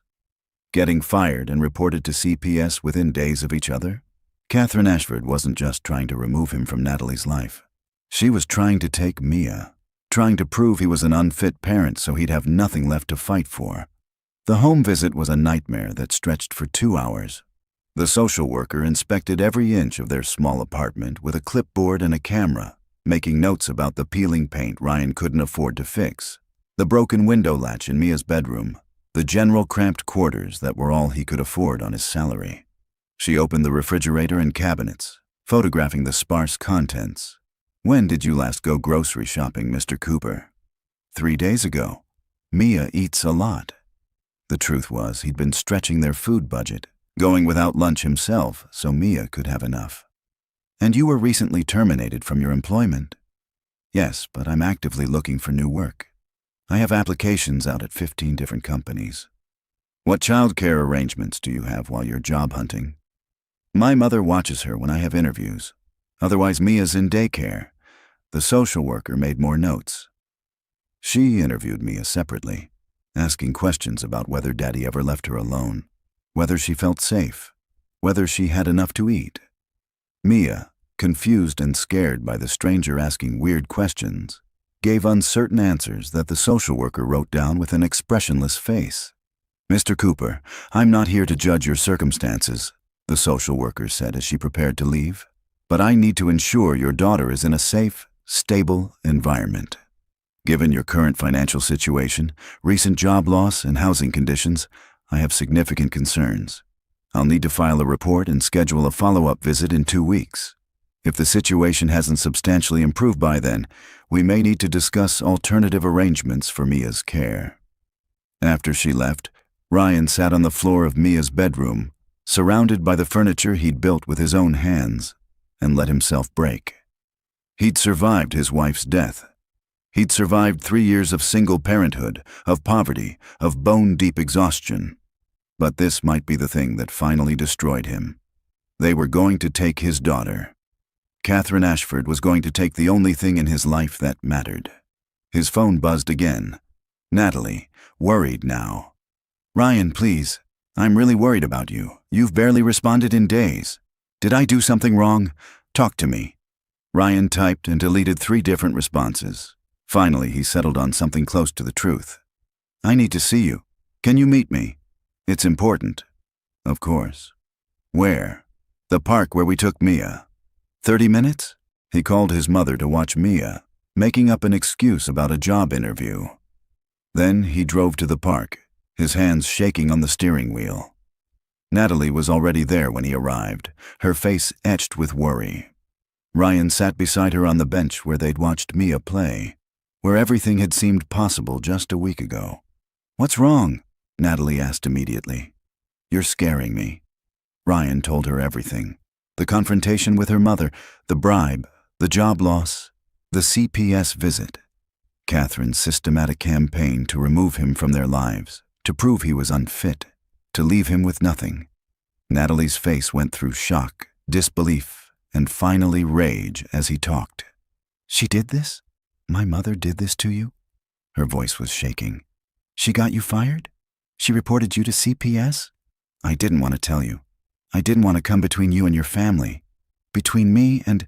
Getting fired and reported to CPS within days of each other? Catherine Ashford wasn't just trying to remove him from Natalie's life. She was trying to take Mia, trying to prove he was an unfit parent so he'd have nothing left to fight for. The home visit was a nightmare that stretched for 2 hours. The social worker inspected every inch of their small apartment with a clipboard and a camera, making notes about the peeling paint Ryan couldn't afford to fix, the broken window latch in Mia's bedroom, the general cramped quarters that were all he could afford on his salary. She opened the refrigerator and cabinets, photographing the sparse contents. "When did you last go grocery shopping, Mr. Cooper?" 3 days ago. Mia eats a lot." The truth was, he'd been stretching their food budget, going without lunch himself so Mia could have enough. "And you were recently terminated from your employment?" "Yes, but I'm actively looking for new work. I have applications out at 15 different companies." "What childcare arrangements do you have while you're job hunting?" "My mother watches her when I have interviews. Otherwise, Mia's in daycare." The social worker made more notes. She interviewed Mia separately, asking questions about whether Daddy ever left her alone, whether she felt safe, whether she had enough to eat. Mia, confused and scared by the stranger asking weird questions, gave uncertain answers that the social worker wrote down with an expressionless face. Mr. Cooper, I'm not here to judge your circumstances, the social worker said as she prepared to leave. But I need to ensure your daughter is in a safe, stable environment. Given your current financial situation, recent job loss, and housing conditions, I have significant concerns. I'll need to file a report and schedule a follow-up visit in 2 weeks. If the situation hasn't substantially improved by then, we may need to discuss alternative arrangements for Mia's care. After she left, Ryan sat on the floor of Mia's bedroom, surrounded by the furniture he'd built with his own hands, and let himself break. He'd survived his wife's death. He'd survived 3 years of single parenthood, of poverty, of bone-deep exhaustion. But this might be the thing that finally destroyed him. They were going to take his daughter. Catherine Ashford was going to take the only thing in his life that mattered. His phone buzzed again. Natalie, worried now. "Ryan, please. I'm really worried about you. You've barely responded in days. Did I do something wrong? Talk to me." Ryan typed and deleted 3 different responses. Finally, he settled on something close to the truth. "I need to see you. Can you meet me? It's important." "Of course." "Where?" "The park where we took Mia." 30 minutes? He called his mother to watch Mia, making up an excuse about a job interview. Then he drove to the park, his hands shaking on the steering wheel. Natalie was already there when he arrived, her face etched with worry. Ryan sat beside her on the bench where they'd watched Mia play, where everything had seemed possible just a week ago. "What's wrong?" Natalie asked immediately. "You're scaring me." Ryan told her everything. The confrontation with her mother, the bribe, the job loss, the CPS visit. Catherine's systematic campaign to remove him from their lives, to prove he was unfit, to leave him with nothing. Natalie's face went through shock, disbelief, and finally rage as he talked. "She did this? My mother did this to you?" Her voice was shaking. "She got you fired? She reported you to CPS? I didn't want to tell you. I didn't want to come between you and your family. Between me and—"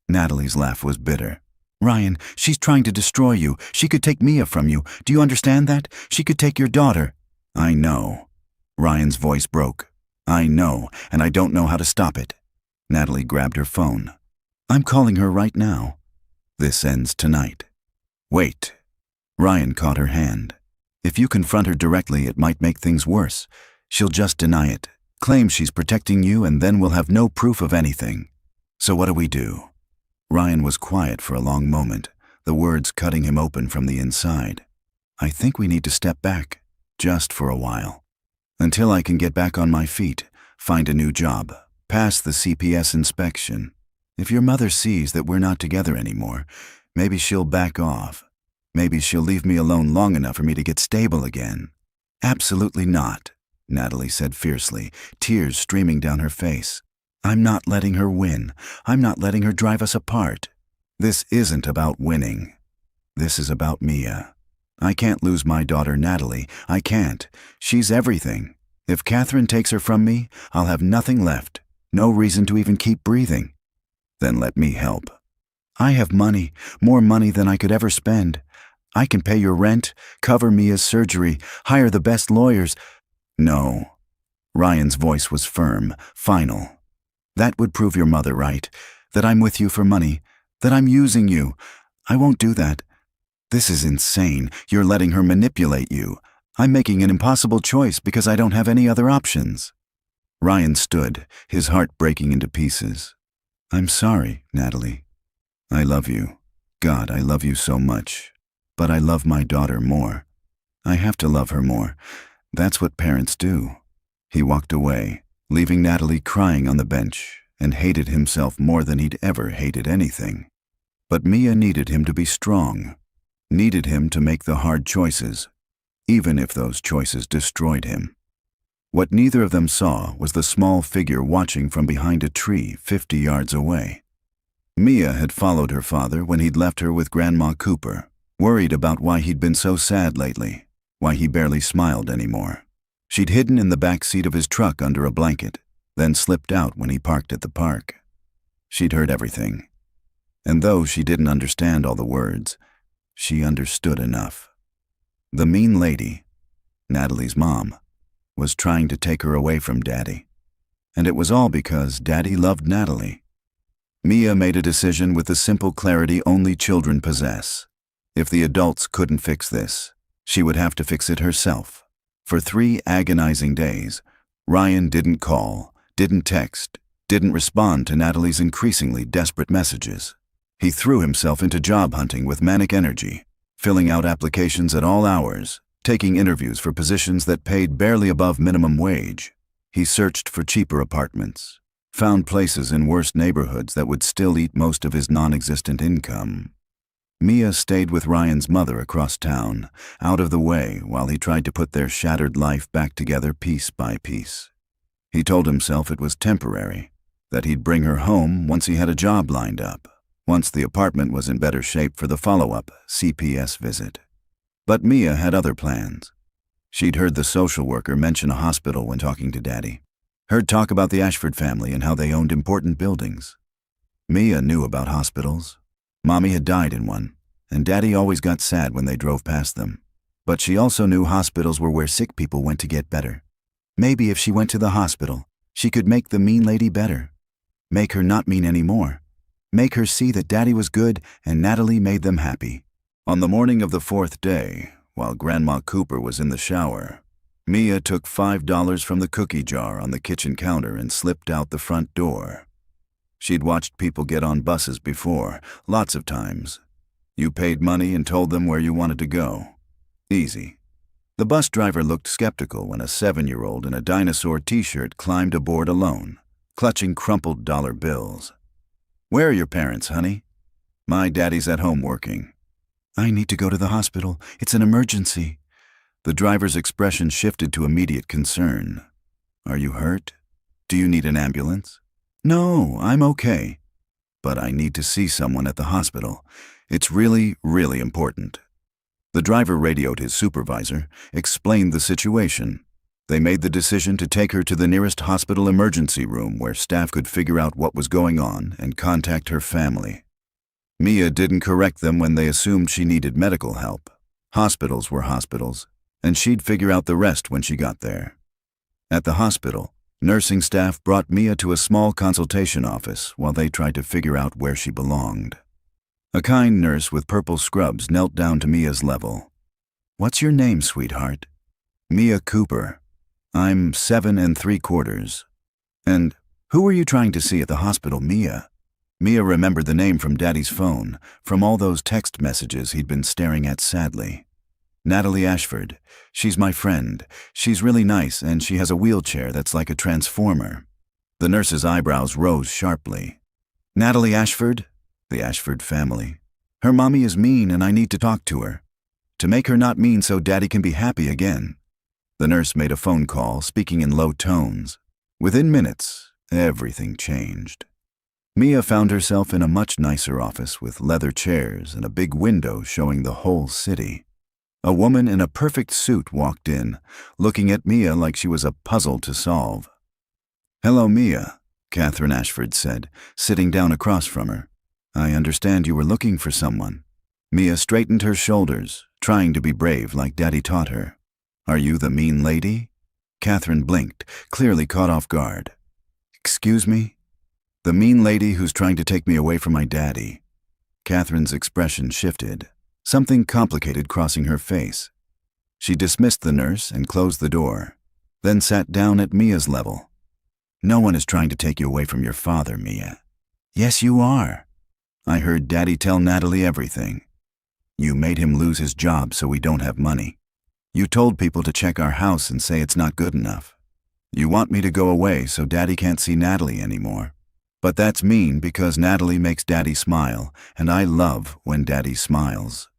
Natalie's laugh was bitter. "Ryan, she's trying to destroy you. She could take Mia from you. Do you understand that? She could take your daughter." "I know." Ryan's voice broke. "I know, and I don't know how to stop it." Natalie grabbed her phone. "I'm calling her right now. This ends tonight." "Wait." Ryan caught her hand. "If you confront her directly, it might make things worse. She'll just deny it, claim she's protecting you, and then we'll have no proof of anything. So what do we do?" Ryan was quiet for a long moment, the words cutting him open from the inside. "I think we need to step back, just for a while. Until I can get back on my feet, find a new job, pass the CPS inspection. If your mother sees that we're not together anymore, maybe she'll back off. Maybe she'll leave me alone long enough for me to get stable again." "Absolutely not," Natalie said fiercely, tears streaming down her face. "I'm not letting her win. I'm not letting her drive us apart. This isn't about winning. This is about Mia. I can't lose my daughter Natalie. I can't. She's everything. If Catherine takes her from me, I'll have nothing left. No reason to even keep breathing." "Then let me help." "I have money, more money than I could ever spend. I can pay your rent, cover Mia's surgery, hire the best lawyers." "No." Ryan's voice was firm, final. "That would prove your mother right, that I'm with you for money, that I'm using you. I won't do that. This is insane. You're letting her manipulate you. I'm making an impossible choice because I don't have any other options." Ryan stood, his heart breaking into pieces. "I'm sorry, Natalie. I love you. God, I love you so much. But I love my daughter more. I have to love her more. That's what parents do." He walked away, leaving Natalie crying on the bench, and hated himself more than he'd ever hated anything. But Mia needed him to be strong, needed him to make the hard choices, even if those choices destroyed him. What neither of them saw was the small figure watching from behind a tree 50 yards away. Mia had followed her father when he'd left her with Grandma Cooper, worried about why he'd been so sad lately, why he barely smiled anymore. She'd hidden in the back seat of his truck under a blanket, then slipped out when he parked at the park. She'd heard everything. And though she didn't understand all the words, she understood enough. The mean lady, Natalie's mom, was trying to take her away from Daddy. And it was all because Daddy loved Natalie. Mia made a decision with the simple clarity only children possess. If the adults couldn't fix this, she would have to fix it herself. For 3 agonizing days, Ryan didn't call, didn't text, didn't respond to Natalie's increasingly desperate messages. He threw himself into job hunting with manic energy, filling out applications at all hours, taking interviews for positions that paid barely above minimum wage. He searched for cheaper apartments, found places in worse neighborhoods that would still eat most of his non-existent income. Mia stayed with Ryan's mother across town, out of the way, while he tried to put their shattered life back together piece by piece. He told himself it was temporary, that he'd bring her home once he had a job lined up, once the apartment was in better shape for the follow-up CPS visit. But Mia had other plans. She'd heard the social worker mention a hospital when talking to Daddy, heard talk about the Ashford family and how they owned important buildings. Mia knew about hospitals. Mommy had died in one, and Daddy always got sad when they drove past them. But she also knew hospitals were where sick people went to get better. Maybe if she went to the hospital, she could make the mean lady better. Make her not mean anymore. Make her see that Daddy was good and Natalie made them happy. On the morning of the 4th day, while Grandma Cooper was in the shower, Mia took $5 from the cookie jar on the kitchen counter and slipped out the front door. She'd watched people get on buses before, lots of times. You paid money and told them where you wanted to go. Easy. The bus driver looked skeptical when a 7-year-old in a dinosaur t-shirt climbed aboard alone, clutching crumpled dollar bills. "Where are your parents, honey?" "My daddy's at home working." "I need to go to the hospital. It's an emergency." The driver's expression shifted to immediate concern. "Are you hurt? Do you need an ambulance?" "No, I'm okay. But I need to see someone at the hospital. It's really, really important." The driver radioed his supervisor, explained the situation. They made the decision to take her to the nearest hospital emergency room where staff could figure out what was going on and contact her family. Mia didn't correct them when they assumed she needed medical help. Hospitals were hospitals, and she'd figure out the rest when she got there. At the hospital, nursing staff brought Mia to a small consultation office while they tried to figure out where she belonged. A kind nurse with purple scrubs knelt down to Mia's level. "What's your name, sweetheart?" "Mia Cooper. I'm 7 3/4. "And who were you trying to see at the hospital, Mia?" Mia remembered the name from Daddy's phone, from all those text messages he'd been staring at sadly. "Natalie Ashford. She's my friend. She's really nice, and she has a wheelchair that's like a transformer." The nurse's eyebrows rose sharply. "Natalie Ashford? The Ashford family. Her mommy is mean and I need to talk to her. To make her not mean so Daddy can be happy again." The nurse made a phone call, speaking in low tones. Within minutes, everything changed. Mia found herself in a much nicer office with leather chairs and a big window showing the whole city. A woman in a perfect suit walked in, looking at Mia like she was a puzzle to solve. "Hello, Mia," Catherine Ashford said, sitting down across from her. "I understand you were looking for someone." Mia straightened her shoulders, trying to be brave like Daddy taught her. "Are you the mean lady?" Catherine blinked, clearly caught off guard. "Excuse me?" "The mean lady who's trying to take me away from my daddy." Catherine's expression shifted, something complicated crossing her face. She dismissed the nurse and closed the door, then sat down at Mia's level. "No one is trying to take you away from your father, Mia." "Yes, you are. I heard Daddy tell Natalie everything. You made him lose his job so we don't have money. You told people to check our house and say it's not good enough. You want me to go away so Daddy can't see Natalie anymore. But that's mean because Natalie makes Daddy smile, and I love when Daddy smiles."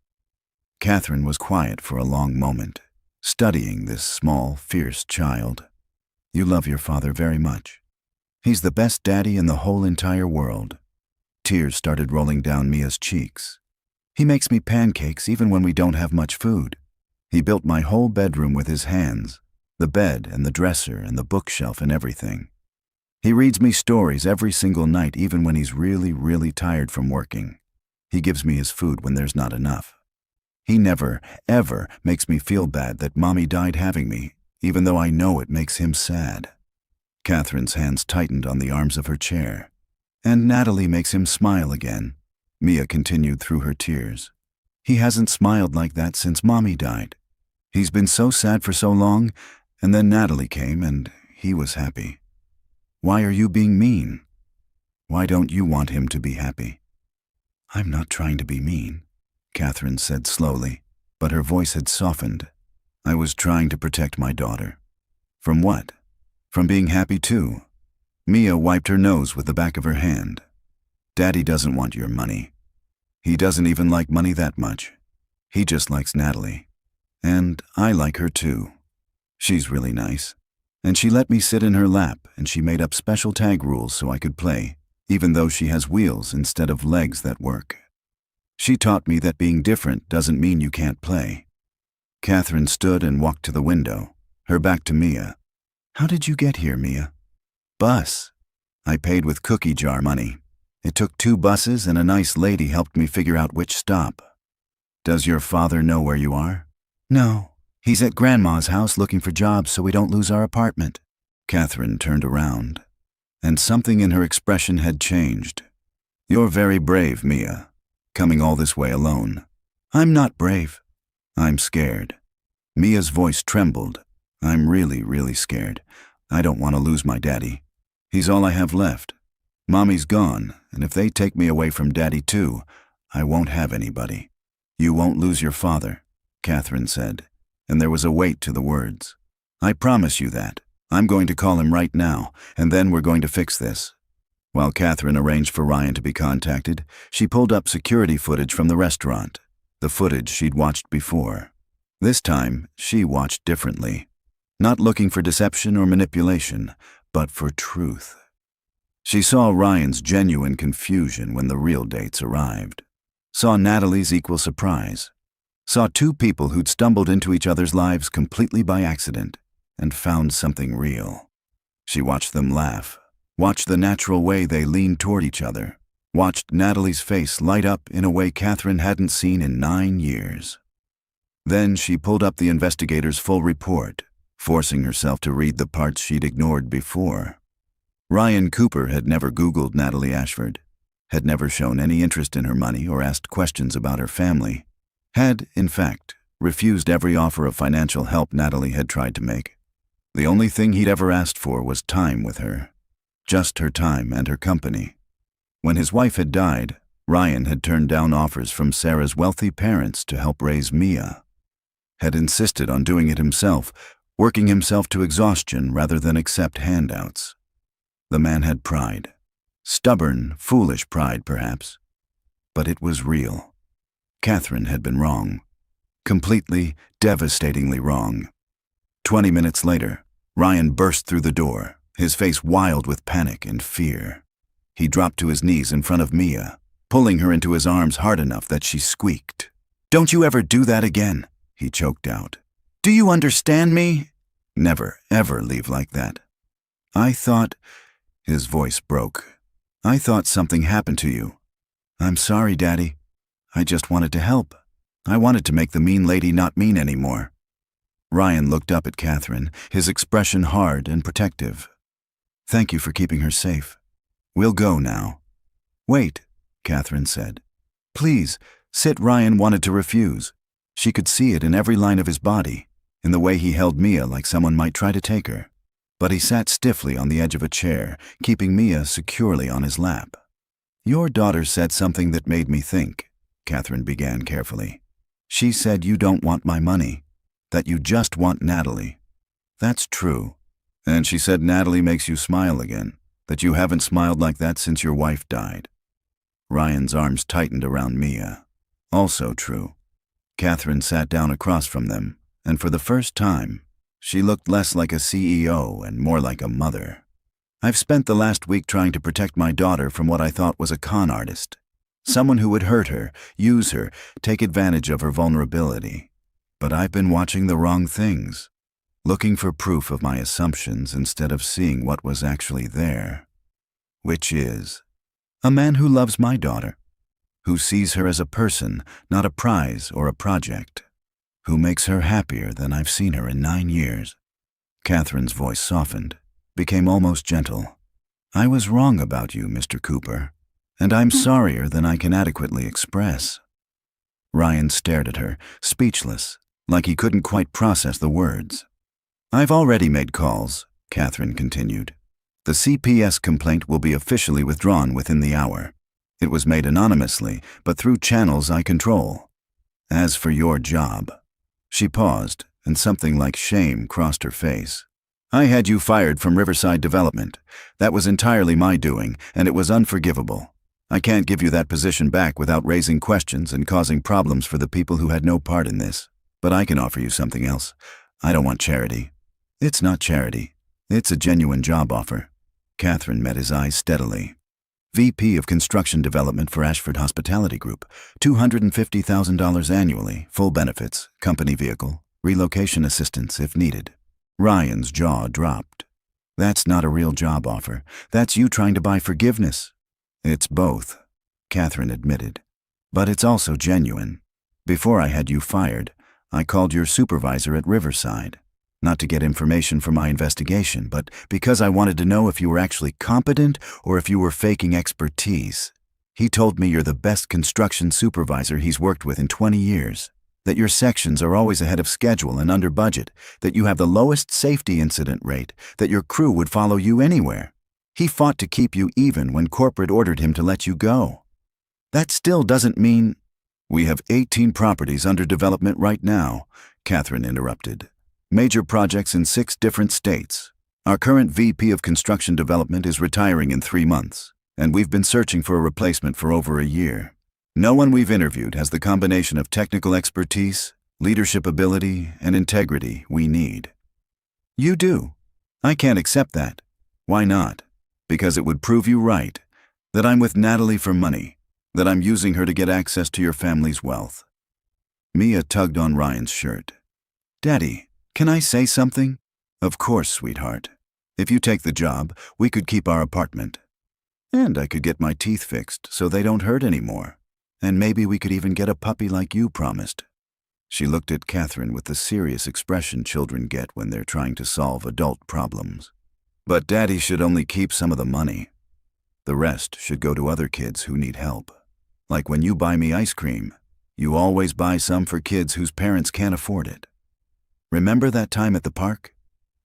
Catherine was quiet for a long moment, studying this small, fierce child. "You love your father very much. He's the best daddy in the whole entire world." Tears started rolling down Mia's cheeks. "He makes me pancakes even when we don't have much food. He built my whole bedroom with his hands, the bed and the dresser and the bookshelf and everything. He reads me stories every single night even when he's really, really tired from working. He gives me his food when there's not enough. He never, ever makes me feel bad that Mommy died having me, even though I know it makes him sad. Catherine's hands tightened on the arms of her chair. And Natalie makes him smile again, Mia continued through her tears. He hasn't smiled like that since Mommy died. He's been so sad for so long, and then Natalie came and he was happy. Why are you being mean? Why don't you want him to be happy? I'm not trying to be mean, Catherine said slowly, but her voice had softened. I was trying to protect my daughter. From what? From being happy too. Mia wiped her nose with the back of her hand. Daddy doesn't want your money. He doesn't even like money that much. He just likes Natalie. And I like her too. She's really nice. And she let me sit in her lap, and she made up special tag rules so I could play, even though she has wheels instead of legs that work. She taught me that being different doesn't mean you can't play. Catherine stood and walked to the window, her back to Mia. How did you get here, Mia? Bus. I paid with cookie jar money. It took 2 buses and a nice lady helped me figure out which stop. Does your father know where you are? No. He's at Grandma's house looking for jobs so we don't lose our apartment. Catherine turned around, and something in her expression had changed. You're very brave, Mia, coming all this way alone. I'm not brave. I'm scared. Mia's voice trembled. I'm really, really scared. I don't want to lose my daddy. He's all I have left. Mommy's gone, and if they take me away from Daddy too, I won't have anybody. You won't lose your father, Catherine said, and there was a weight to the words. I promise you that. I'm going to call him right now, and then we're going to fix this. While Catherine arranged for Ryan to be contacted, she pulled up security footage from the restaurant, the footage she'd watched before. This time, she watched differently, not looking for deception or manipulation, but for truth. She saw Ryan's genuine confusion when the real dates arrived, saw Natalie's equal surprise, saw 2 people who'd stumbled into each other's lives completely by accident and found something real. She watched them laugh, watched the natural way they leaned toward each other, watched Natalie's face light up in a way Catherine hadn't seen in 9 years. Then she pulled up the investigator's full report, forcing herself to read the parts she'd ignored before. Ryan Cooper had never Googled Natalie Ashford, had never shown any interest in her money or asked questions about her family, had, in fact, refused every offer of financial help Natalie had tried to make. The only thing he'd ever asked for was time with her, just her time and her company. When his wife had died, Ryan had turned down offers from Sarah's wealthy parents to help raise Mia, had insisted on doing it himself, working himself to exhaustion rather than accept handouts. The man had pride. Stubborn, foolish pride, perhaps. But it was real. Catherine had been wrong. Completely, devastatingly wrong. 20 minutes later, Ryan burst through the door, his face wild with panic and fear. He dropped to his knees in front of Mia, pulling her into his arms hard enough that she squeaked. "Don't you ever do that again," he choked out. "Do you understand me? Never, ever leave like that. I thought..." His voice broke. "I thought something happened to you. I'm sorry, Daddy. I just wanted to help. I wanted to make the mean lady not mean anymore." Ryan looked up at Catherine, his expression hard and protective. "Thank you for keeping her safe. We'll go now." "Wait," Catherine said. "Please, sit." Ryan wanted to refuse. She could see it in every line of his body, in the way he held Mia like someone might try to take her. But he sat stiffly on the edge of a chair, keeping Mia securely on his lap. "Your daughter said something that made me think," Catherine began carefully. "She said you don't want my money, that you just want Natalie. That's true. And she said Natalie makes you smile again, that you haven't smiled like that since your wife died." Ryan's arms tightened around Mia. Also true. Catherine sat down across from them, and for the first time, she looked less like a CEO and more like a mother. "I've spent the last week trying to protect my daughter from what I thought was a con artist. Someone who would hurt her, use her, take advantage of her vulnerability. But I've been watching the wrong things, looking for proof of my assumptions instead of seeing what was actually there. Which is a man who loves my daughter, who sees her as a person, not a prize or a project, who makes her happier than I've seen her in 9 years. Catherine's voice softened, became almost gentle. I was wrong about you, Mr. Cooper, and I'm sorrier than I can adequately express. Ryan stared at her, speechless, like he couldn't quite process the words. I've already made calls, Catherine continued. The CPS complaint will be officially withdrawn within the hour. It was made anonymously, but through channels I control. As for your job, she paused, and something like shame crossed her face. I had you fired from Riverside Development. That was entirely my doing, and it was unforgivable. I can't give you that position back without raising questions and causing problems for the people who had no part in this. But I can offer you something else. I don't want charity. It's not charity. It's a genuine job offer. Catherine met his eyes steadily. VP of Construction Development for Ashford Hospitality Group, $250,000 annually, full benefits, company vehicle, relocation assistance if needed. Ryan's jaw dropped. That's not a real job offer. That's you trying to buy forgiveness. It's both, Catherine admitted. But it's also genuine. Before I had you fired, I called your supervisor at Riverside. Not to get information for my investigation, but because I wanted to know if you were actually competent or if you were faking expertise. He told me you're the best construction supervisor he's worked with in 20 years, that your sections are always ahead of schedule and under budget, that you have the lowest safety incident rate, that your crew would follow you anywhere. He fought to keep you even when corporate ordered him to let you go. That still doesn't mean— We have 18 properties under development right now, Catherine interrupted. Major projects in 6 different states. Our current VP of Construction Development is retiring in 3 months, and we've been searching for a replacement for over a year. No one we've interviewed has the combination of technical expertise, leadership ability, and integrity we need. You do. I can't accept that. Why not? Because it would prove you right, that I'm with Natalie for money, that I'm using her to get access to your family's wealth. Mia tugged on Ryan's shirt. Daddy, can I say something? Of course, sweetheart. If you take the job, we could keep our apartment. And I could get my teeth fixed so they don't hurt anymore. And maybe we could even get a puppy like you promised. She looked at Catherine with the serious expression children get when they're trying to solve adult problems. But Daddy should only keep some of the money. The rest should go to other kids who need help. Like when you buy me ice cream, you always buy some for kids whose parents can't afford it. Remember that time at the park?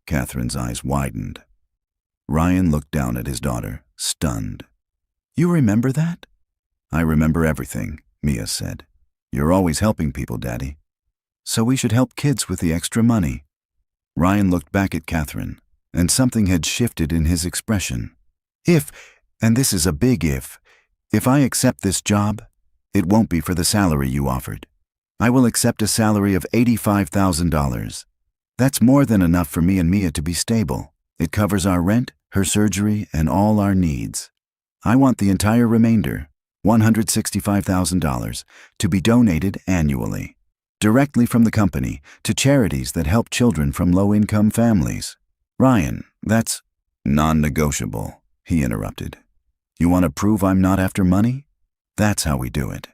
Catherine's eyes widened. Ryan looked down at his daughter, stunned. You remember that? I remember everything, Mia said. You're always helping people, Daddy. So we should help kids with the extra money. Ryan looked back at Catherine, and something had shifted in his expression. If, and this is a big if I accept this job, it won't be for the salary you offered. I will accept a salary of $85,000. That's more than enough for me and Mia to be stable. It covers our rent, her surgery, and all our needs. I want the entire remainder, $165,000, to be donated annually, directly from the company, to charities that help children from low-income families. Ryan, that's non-negotiable, he interrupted. You want to prove I'm not after money? That's how we do it.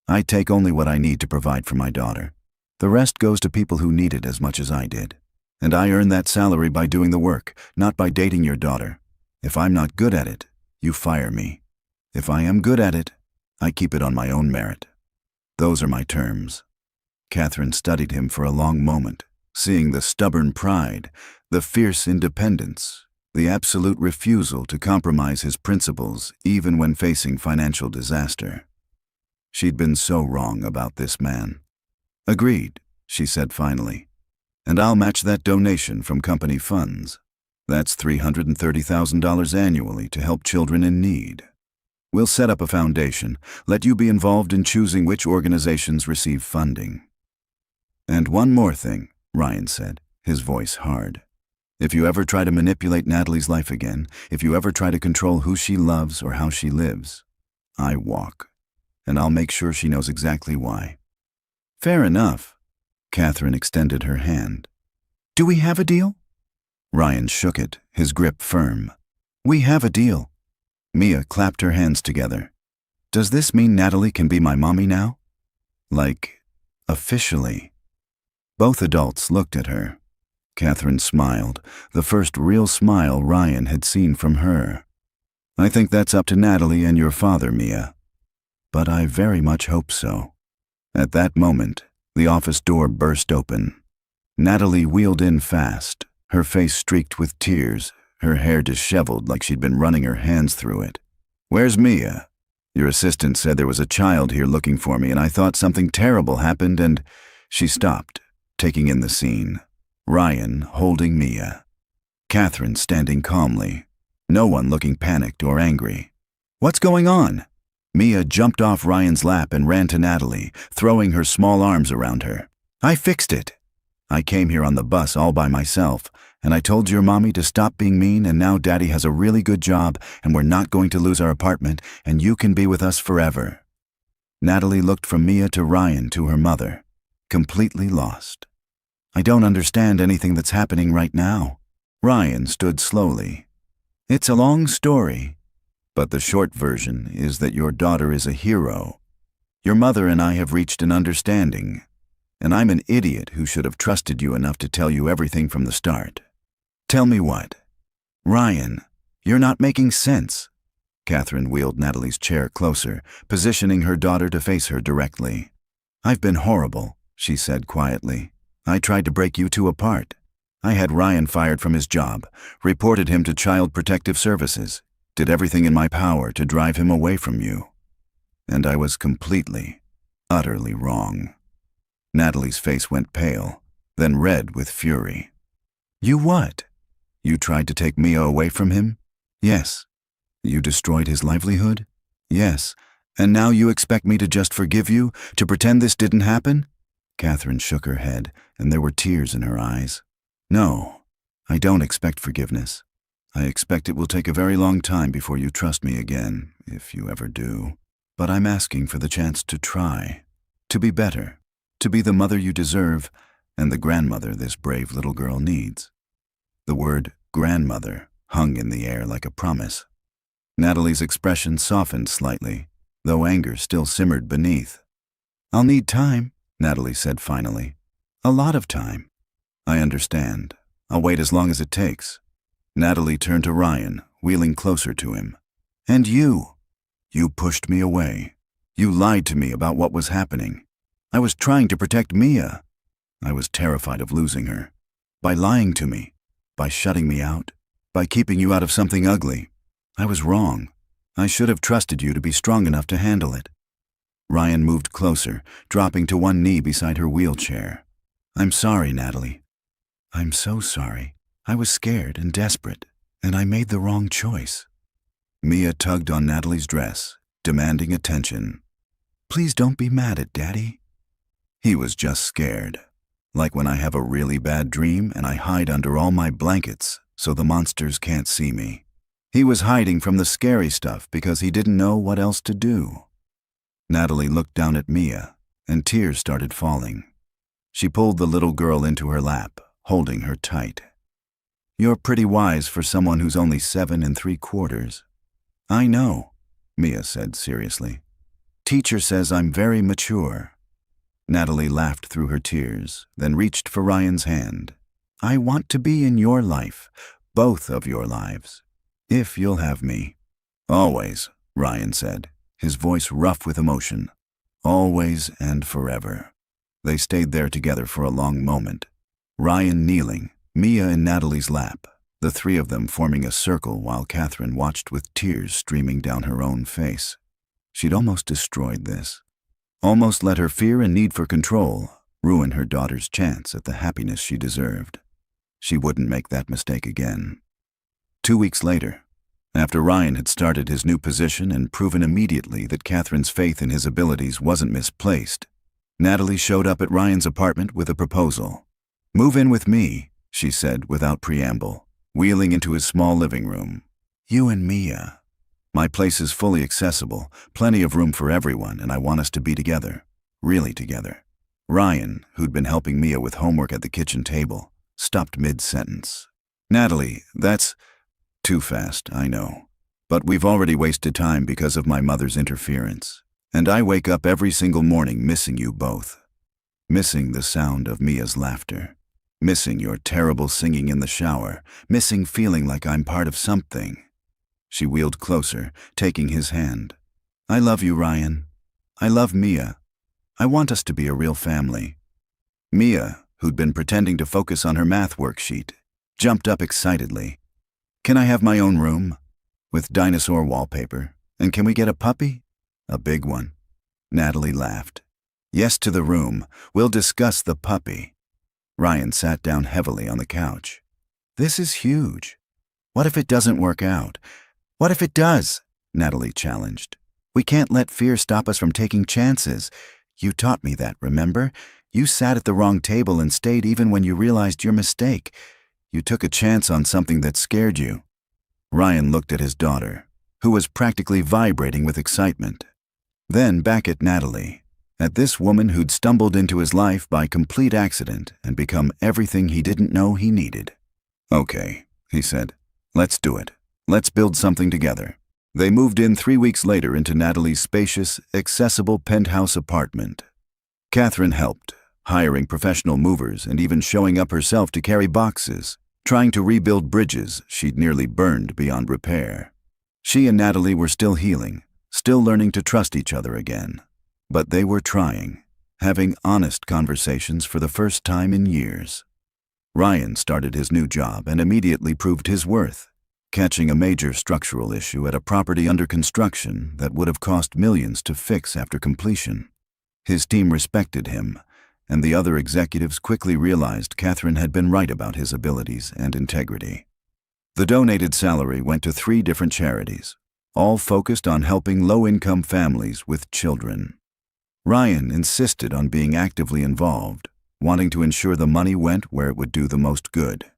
I take only what I need to provide for my daughter. The rest goes to people who need it as much as I did. And I earn that salary by doing the work, not by dating your daughter. If I'm not good at it, you fire me. If I am good at it, I keep it on my own merit. Those are my terms. Catherine studied him for a long moment, seeing the stubborn pride, the fierce independence, the absolute refusal to compromise his principles even when facing financial disaster. She'd been so wrong about this man. Agreed, she said finally. And I'll match that donation from company funds. That's $330,000 annually to help children in need. We'll set up a foundation, let you be involved in choosing which organizations receive funding. And one more thing, Ryan said, his voice hard. If you ever try to manipulate Natalie's life again, if you ever try to control who she loves or how she lives, I walk. And I'll make sure she knows exactly why. Fair enough. Catherine extended her hand. Do we have a deal? Ryan shook it, his grip firm. We have a deal. Mia clapped her hands together. Does this mean Natalie can be my mommy now? Like, officially? Both adults looked at her. Catherine smiled, the first real smile Ryan had seen from her. I think that's up to Natalie and your father, Mia. But I very much hope so. At that moment, the office door burst open. Natalie wheeled in fast, her face streaked with tears, her hair disheveled like she'd been running her hands through it. Where's Mia? Your assistant said there was a child here looking for me, and I thought something terrible happened, and... She stopped, taking in the scene. Ryan holding Mia. Catherine standing calmly. No one looking panicked or angry. What's going on? Mia jumped off Ryan's lap and ran to Natalie, throwing her small arms around her. I fixed it. I came here on the bus all by myself, and I told your mommy to stop being mean, and now Daddy has a really good job, and we're not going to lose our apartment, and you can be with us forever. Natalie looked from Mia to Ryan to her mother, completely lost. I don't understand anything that's happening right now. Ryan stood slowly. It's a long story, but the short version is that your daughter is a hero. Your mother and I have reached an understanding, and I'm an idiot who should have trusted you enough to tell you everything from the start. Tell me what? Ryan, you're not making sense. Catherine wheeled Natalie's chair closer, positioning her daughter to face her directly. I've been horrible, she said quietly. I tried to break you two apart. I had Ryan fired from his job, reported him to Child Protective Services, did everything in my power to drive him away from you. And I was completely, utterly wrong. Natalie's face went pale, then red with fury. You what? You tried to take Mia away from him? Yes. You destroyed his livelihood? Yes. And now you expect me to just forgive you, to pretend this didn't happen? Catherine shook her head, and there were tears in her eyes. No, I don't expect forgiveness. I expect it will take a very long time before you trust me again, if you ever do. But I'm asking for the chance to try, to be better, to be the mother you deserve and the grandmother this brave little girl needs. The word grandmother hung in the air like a promise. Natalie's expression softened slightly, though anger still simmered beneath. I'll need time, Natalie said finally. A lot of time. I understand. I'll wait as long as it takes. Natalie turned to Ryan, wheeling closer to him. And you? You pushed me away. You lied to me about what was happening. I was trying to protect Mia. I was terrified of losing her. By lying to me, by shutting me out, by keeping you out of something ugly. I was wrong. I should have trusted you to be strong enough to handle it. Ryan moved closer, dropping to one knee beside her wheelchair. I'm sorry, Natalie. I'm so sorry. I was scared and desperate, and I made the wrong choice. Mia tugged on Natalie's dress, demanding attention. Please don't be mad at Daddy. He was just scared, like when I have a really bad dream and I hide under all my blankets so the monsters can't see me. He was hiding from the scary stuff because he didn't know what else to do. Natalie looked down at Mia, and tears started falling. She pulled the little girl into her lap, holding her tight. You're pretty wise for someone who's only 7 3/4. I know, Mia said seriously. Teacher says I'm very mature. Natalie laughed through her tears, then reached for Ryan's hand. I want to be in your life, both of your lives, if you'll have me. Always, Ryan said, his voice rough with emotion. Always and forever. They stayed there together for a long moment. Ryan kneeling, Mia in Natalie's lap, the three of them forming a circle while Catherine watched with tears streaming down her own face. She'd almost destroyed this. Almost let her fear and need for control ruin her daughter's chance at the happiness she deserved. She wouldn't make that mistake again. 2 weeks later, after Ryan had started his new position and proven immediately that Catherine's faith in his abilities wasn't misplaced, Natalie showed up at Ryan's apartment with a proposal. Move in with me, she said without preamble, wheeling into his small living room. You and Mia. My place is fully accessible, plenty of room for everyone, and I want us to be together, really together. Ryan, who'd been helping Mia with homework at the kitchen table, stopped mid-sentence. Natalie, that's too fast, I know. But we've already wasted time because of my mother's interference. And I wake up every single morning missing you both. Missing the sound of Mia's laughter. Missing your terrible singing in the shower, missing feeling like I'm part of something. She wheeled closer, taking his hand. I love you, Ryan. I love Mia. I want us to be a real family. Mia, who'd been pretending to focus on her math worksheet, jumped up excitedly. Can I have my own room? With dinosaur wallpaper. And can we get a puppy? A big one. Natalie laughed. Yes to the room. We'll discuss the puppy. Ryan sat down heavily on the couch. This is huge. What if it doesn't work out? What if it does? Natalie challenged. We can't let fear stop us from taking chances. You taught me that, remember? You sat at the wrong table and stayed even when you realized your mistake. You took a chance on something that scared you. Ryan looked at his daughter, who was practically vibrating with excitement. Then back at Natalie, at this woman who'd stumbled into his life by complete accident and become everything he didn't know he needed. Okay, he said. Let's do it. Let's build something together. They moved in 3 weeks later into Natalie's spacious, accessible penthouse apartment. Catherine helped, hiring professional movers and even showing up herself to carry boxes, trying to rebuild bridges she'd nearly burned beyond repair. She and Natalie were still healing, still learning to trust each other again. But they were trying, having honest conversations for the first time in years. Ryan started his new job and immediately proved his worth, catching a major structural issue at a property under construction that would have cost millions to fix after completion. His team respected him, and the other executives quickly realized Catherine had been right about his abilities and integrity. The donated salary went to 3 different charities, all focused on helping low-income families with children. Ryan insisted on being actively involved, wanting to ensure the money went where it would do the most good.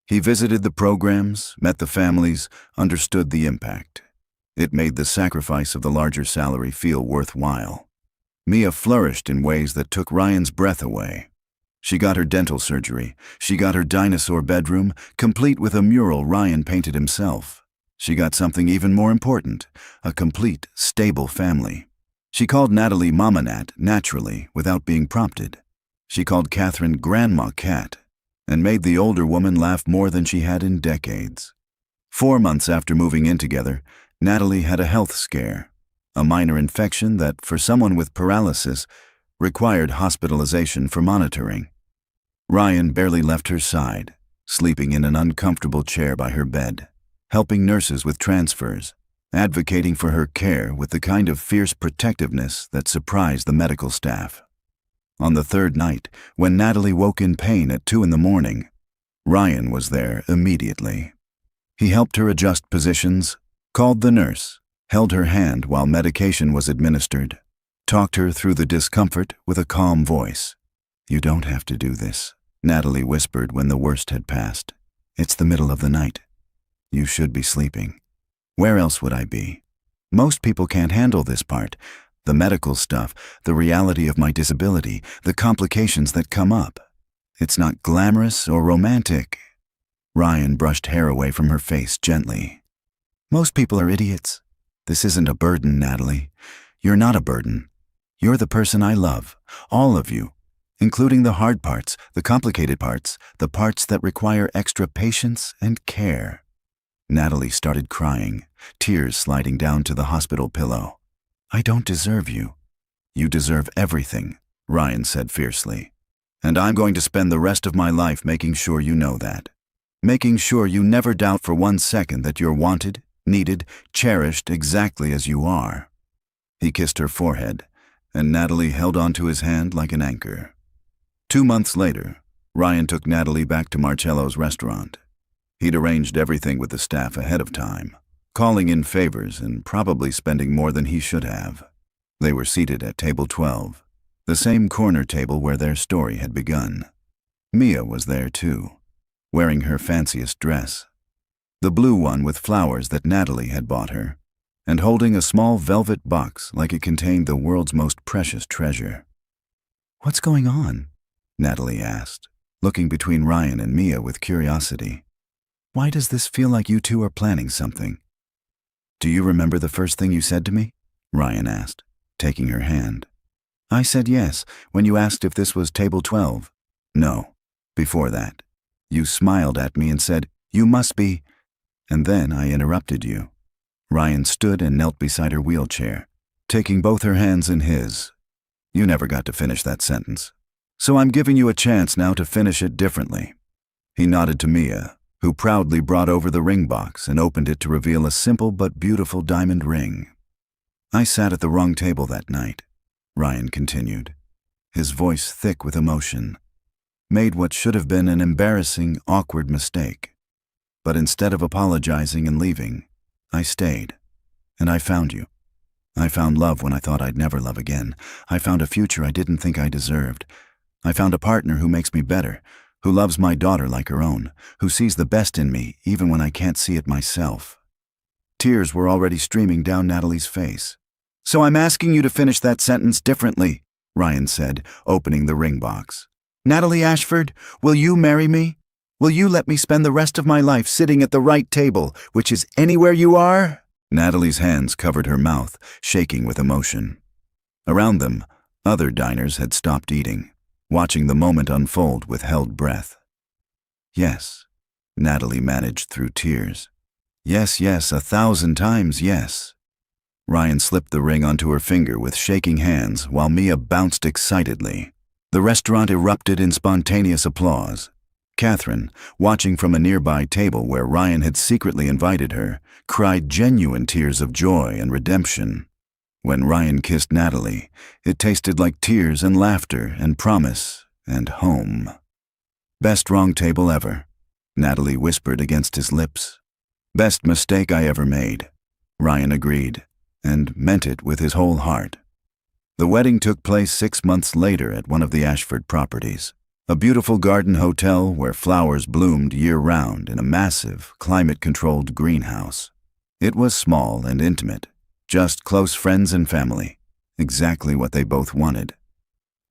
He visited the programs, met the families, understood the impact. It made the sacrifice of the larger salary feel worthwhile. Mia flourished in ways that took Ryan's breath away. She got her dental surgery. She got her dinosaur bedroom, complete with a mural Ryan painted himself. She got something even more important, a complete, stable family. She called Natalie Mama Nat naturally, without being prompted. She called Catherine Grandma Cat, and made the older woman laugh more than she had in decades. 4 months after moving in together, Natalie had a health scare, a minor infection that, for someone with paralysis, required hospitalization for monitoring. Ryan barely left her side, sleeping in an uncomfortable chair by her bed, helping nurses with transfers, advocating for her care with the kind of fierce protectiveness that surprised the medical staff. On the 3rd night, when Natalie woke in pain at 2 a.m, Ryan was there immediately. He helped her adjust positions, called the nurse, held her hand while medication was administered, talked her through the discomfort with a calm voice. You don't have to do this, Natalie whispered when the worst had passed. It's the middle of the night. You should be sleeping. Where else would I be? Most people can't handle this part. The medical stuff, the reality of my disability, the complications that come up. It's not glamorous or romantic. Ryan brushed hair away from her face gently. Most people are idiots. This isn't a burden, Natalie. You're not a burden. You're the person I love, all of you, including the hard parts, the complicated parts, the parts that require extra patience and care. Natalie started crying, tears sliding down to the hospital pillow. I don't deserve you. You deserve everything, Ryan said fiercely. And I'm going to spend the rest of my life making sure you know that. Making sure you never doubt for 1 second that you're wanted, needed, cherished exactly as you are. He kissed her forehead, and Natalie held onto his hand like an anchor. 2 months later, Ryan took Natalie back to Marcello's restaurant. He'd arranged everything with the staff ahead of time, calling in favors and probably spending more than he should have. They were seated at table 12, the same corner table where their story had begun. Mia was there too, wearing her fanciest dress, the blue one with flowers that Natalie had bought her, and holding a small velvet box like it contained the world's most precious treasure. What's going on? Natalie asked, looking between Ryan and Mia with curiosity. Why does this feel like you two are planning something? Do you remember the first thing you said to me? Ryan asked, taking her hand. I said yes, when you asked if this was table 12. No. Before that, you smiled at me and said, "You must be," and then I interrupted you. Ryan stood and knelt beside her wheelchair, taking both her hands in his. You never got to finish that sentence. So I'm giving you a chance now to finish it differently. He nodded to Mia, who proudly brought over the ring box and opened it to reveal a simple but beautiful diamond ring. I sat at the wrong table that night, Ryan continued, his voice thick with emotion. Made what should have been an embarrassing, awkward mistake. But instead of apologizing and leaving, I stayed, and I found you. I found love when I thought I'd never love again. I found a future I didn't think I deserved. I found a partner who makes me better, who loves my daughter like her own, who sees the best in me even when I can't see it myself. Tears were already streaming down Natalie's face. "So I'm asking you to finish that sentence differently," Ryan said, opening the ring box. "Natalie Ashford, will you marry me? Will you let me spend the rest of my life sitting at the right table, which is anywhere you are?" Natalie's hands covered her mouth, shaking with emotion. Around them, other diners had stopped eating, watching the moment unfold with held breath. "Yes," Natalie managed through tears. "Yes, yes, 1,000 times yes." Ryan slipped the ring onto her finger with shaking hands while Mia bounced excitedly. The restaurant erupted in spontaneous applause. Catherine, watching from a nearby table where Ryan had secretly invited her, cried genuine tears of joy and redemption. When Ryan kissed Natalie, it tasted like tears and laughter and promise and home. "Best wrong table ever," Natalie whispered against his lips. "Best mistake I ever made," Ryan agreed, and meant it with his whole heart. The wedding took place 6 months later at one of the Ashford properties, a beautiful garden hotel where flowers bloomed year-round in a massive, climate-controlled greenhouse. It was small and intimate, just close friends and family, exactly what they both wanted.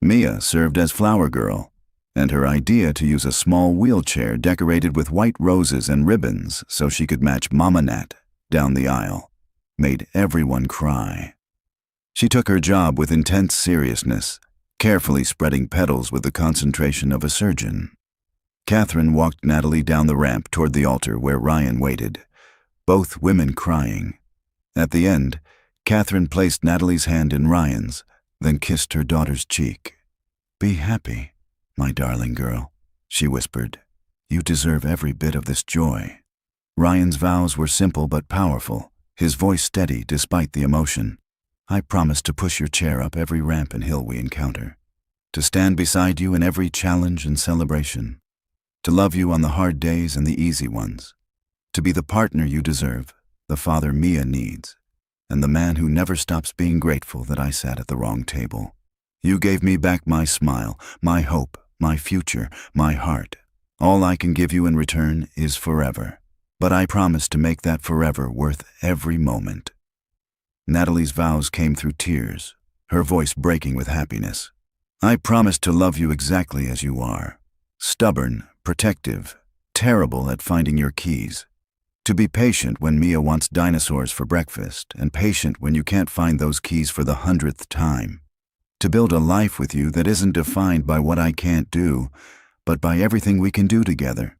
Mia served as flower girl, and her idea to use a small wheelchair decorated with white roses and ribbons so she could match Mama Nat down the aisle made everyone cry. She took her job with intense seriousness, carefully spreading petals with the concentration of a surgeon. Catherine walked Natalie down the ramp toward the altar where Ryan waited, both women crying. At the end, Catherine placed Natalie's hand in Ryan's, then kissed her daughter's cheek. "Be happy, my darling girl," she whispered. "You deserve every bit of this joy." Ryan's vows were simple but powerful, his voice steady despite the emotion. "I promise to push your chair up every ramp and hill we encounter, to stand beside you in every challenge and celebration, to love you on the hard days and the easy ones, to be the partner you deserve, the father Mia needs, and the man who never stops being grateful that I sat at the wrong table. You gave me back my smile, my hope, my future, my heart. All I can give you in return is forever, but I promise to make that forever worth every moment." Natalie's vows came through tears, her voice breaking with happiness. "I promise to love you exactly as you are, stubborn, protective, terrible at finding your keys. To be patient when Mia wants dinosaurs for breakfast, and patient when you can't find those keys for the 100th time. To build a life with you that isn't defined by what I can't do, but by everything we can do together.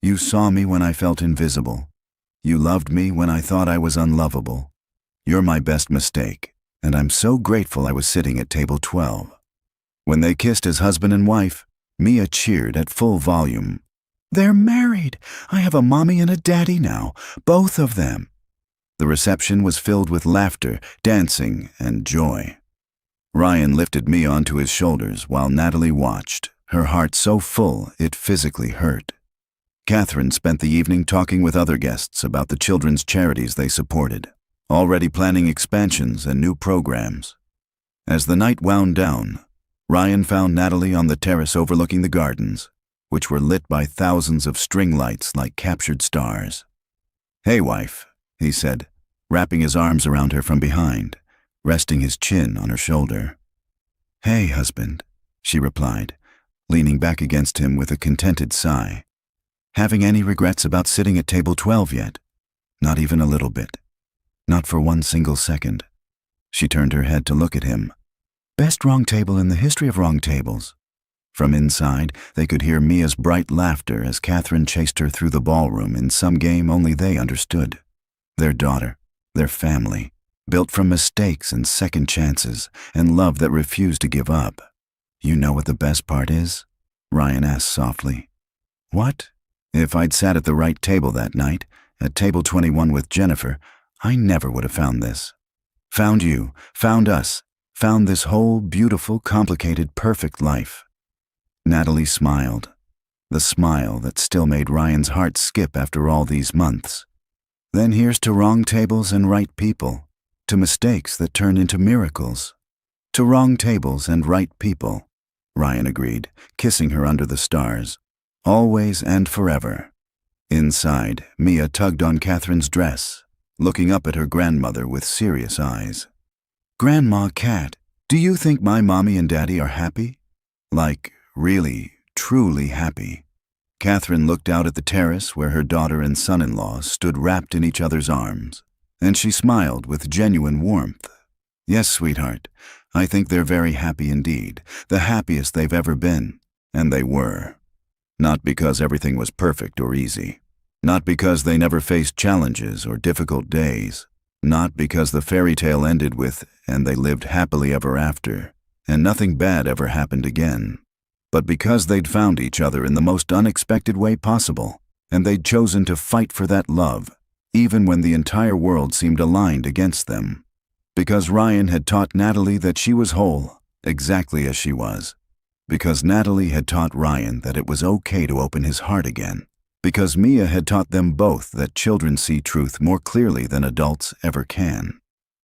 You saw me when I felt invisible. You loved me when I thought I was unlovable. You're my best mistake, and I'm so grateful I was sitting at table 12. When they kissed as husband and wife, Mia cheered at full volume. "They're married! I have a mommy and a daddy now, both of them." The reception was filled with laughter, dancing, and joy. Ryan lifted Mia onto his shoulders while Natalie watched, her heart so full it physically hurt. Catherine spent the evening talking with other guests about the children's charities they supported, already planning expansions and new programs. As the night wound down, Ryan found Natalie on the terrace overlooking the gardens, which were lit by thousands of string lights like captured stars. "Hey, wife," he said, wrapping his arms around her from behind, resting his chin on her shoulder. "Hey, husband," she replied, leaning back against him with a contented sigh. "Having any regrets about sitting at table 12 yet? Not even a little bit. Not for one single second." She turned her head to look at him. "Best wrong table in the history of wrong tables." From inside, they could hear Mia's bright laughter as Catherine chased her through the ballroom in some game only they understood. Their daughter, their family, built from mistakes and second chances and love that refused to give up. You know what the best part is? Ryan asked softly. What? If I'd sat at the right table that night, at table 21 with Jennifer, I never would have found this. Found you, found us, found this whole beautiful, complicated, perfect life. Natalie smiled, the smile that still made Ryan's heart skip after all these months. Then here's to wrong tables and right people, to mistakes that turn into miracles. To wrong tables and right people, Ryan agreed, kissing her under the stars. Always and forever. Inside, Mia tugged on Catherine's dress, looking up at her grandmother with serious eyes. Grandma Cat, do you think my mommy and daddy are happy? Like, really, truly happy. Catherine looked out at the terrace where her daughter and son-in-law stood wrapped in each other's arms, and she smiled with genuine warmth. Yes, sweetheart, I think they're very happy indeed, the happiest they've ever been, and they were. Not because everything was perfect or easy. Not because they never faced challenges or difficult days. Not because the fairy tale ended with, and they lived happily ever after, and nothing bad ever happened again. But because they'd found each other in the most unexpected way possible, and they'd chosen to fight for that love, even when the entire world seemed aligned against them. Because Ryan had taught Natalie that she was whole, exactly as she was. Because Natalie had taught Ryan that it was okay to open his heart again. Because Mia had taught them both that children see truth more clearly than adults ever can.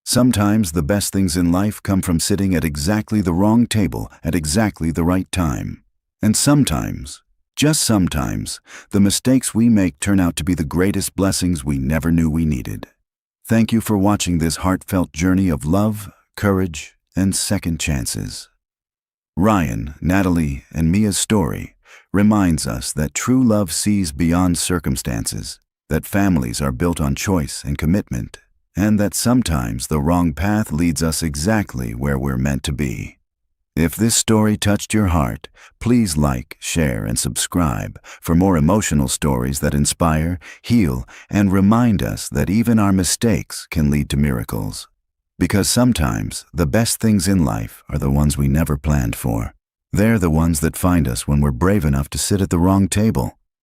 Sometimes the best things in life come from sitting at exactly the wrong table at exactly the right time. And sometimes, just sometimes, the mistakes we make turn out to be the greatest blessings we never knew we needed. Thank you for watching this heartfelt journey of love, courage, and second chances. Ryan, Natalie, and Mia's story reminds us that true love sees beyond circumstances, that families are built on choice and commitment, and that sometimes the wrong path leads us exactly where we're meant to be. If this story touched your heart, please like, share, and subscribe for more emotional stories that inspire, heal, and remind us that even our mistakes can lead to miracles. Because sometimes the best things in life are the ones we never planned for. They're the ones that find us when we're brave enough to sit at the wrong table.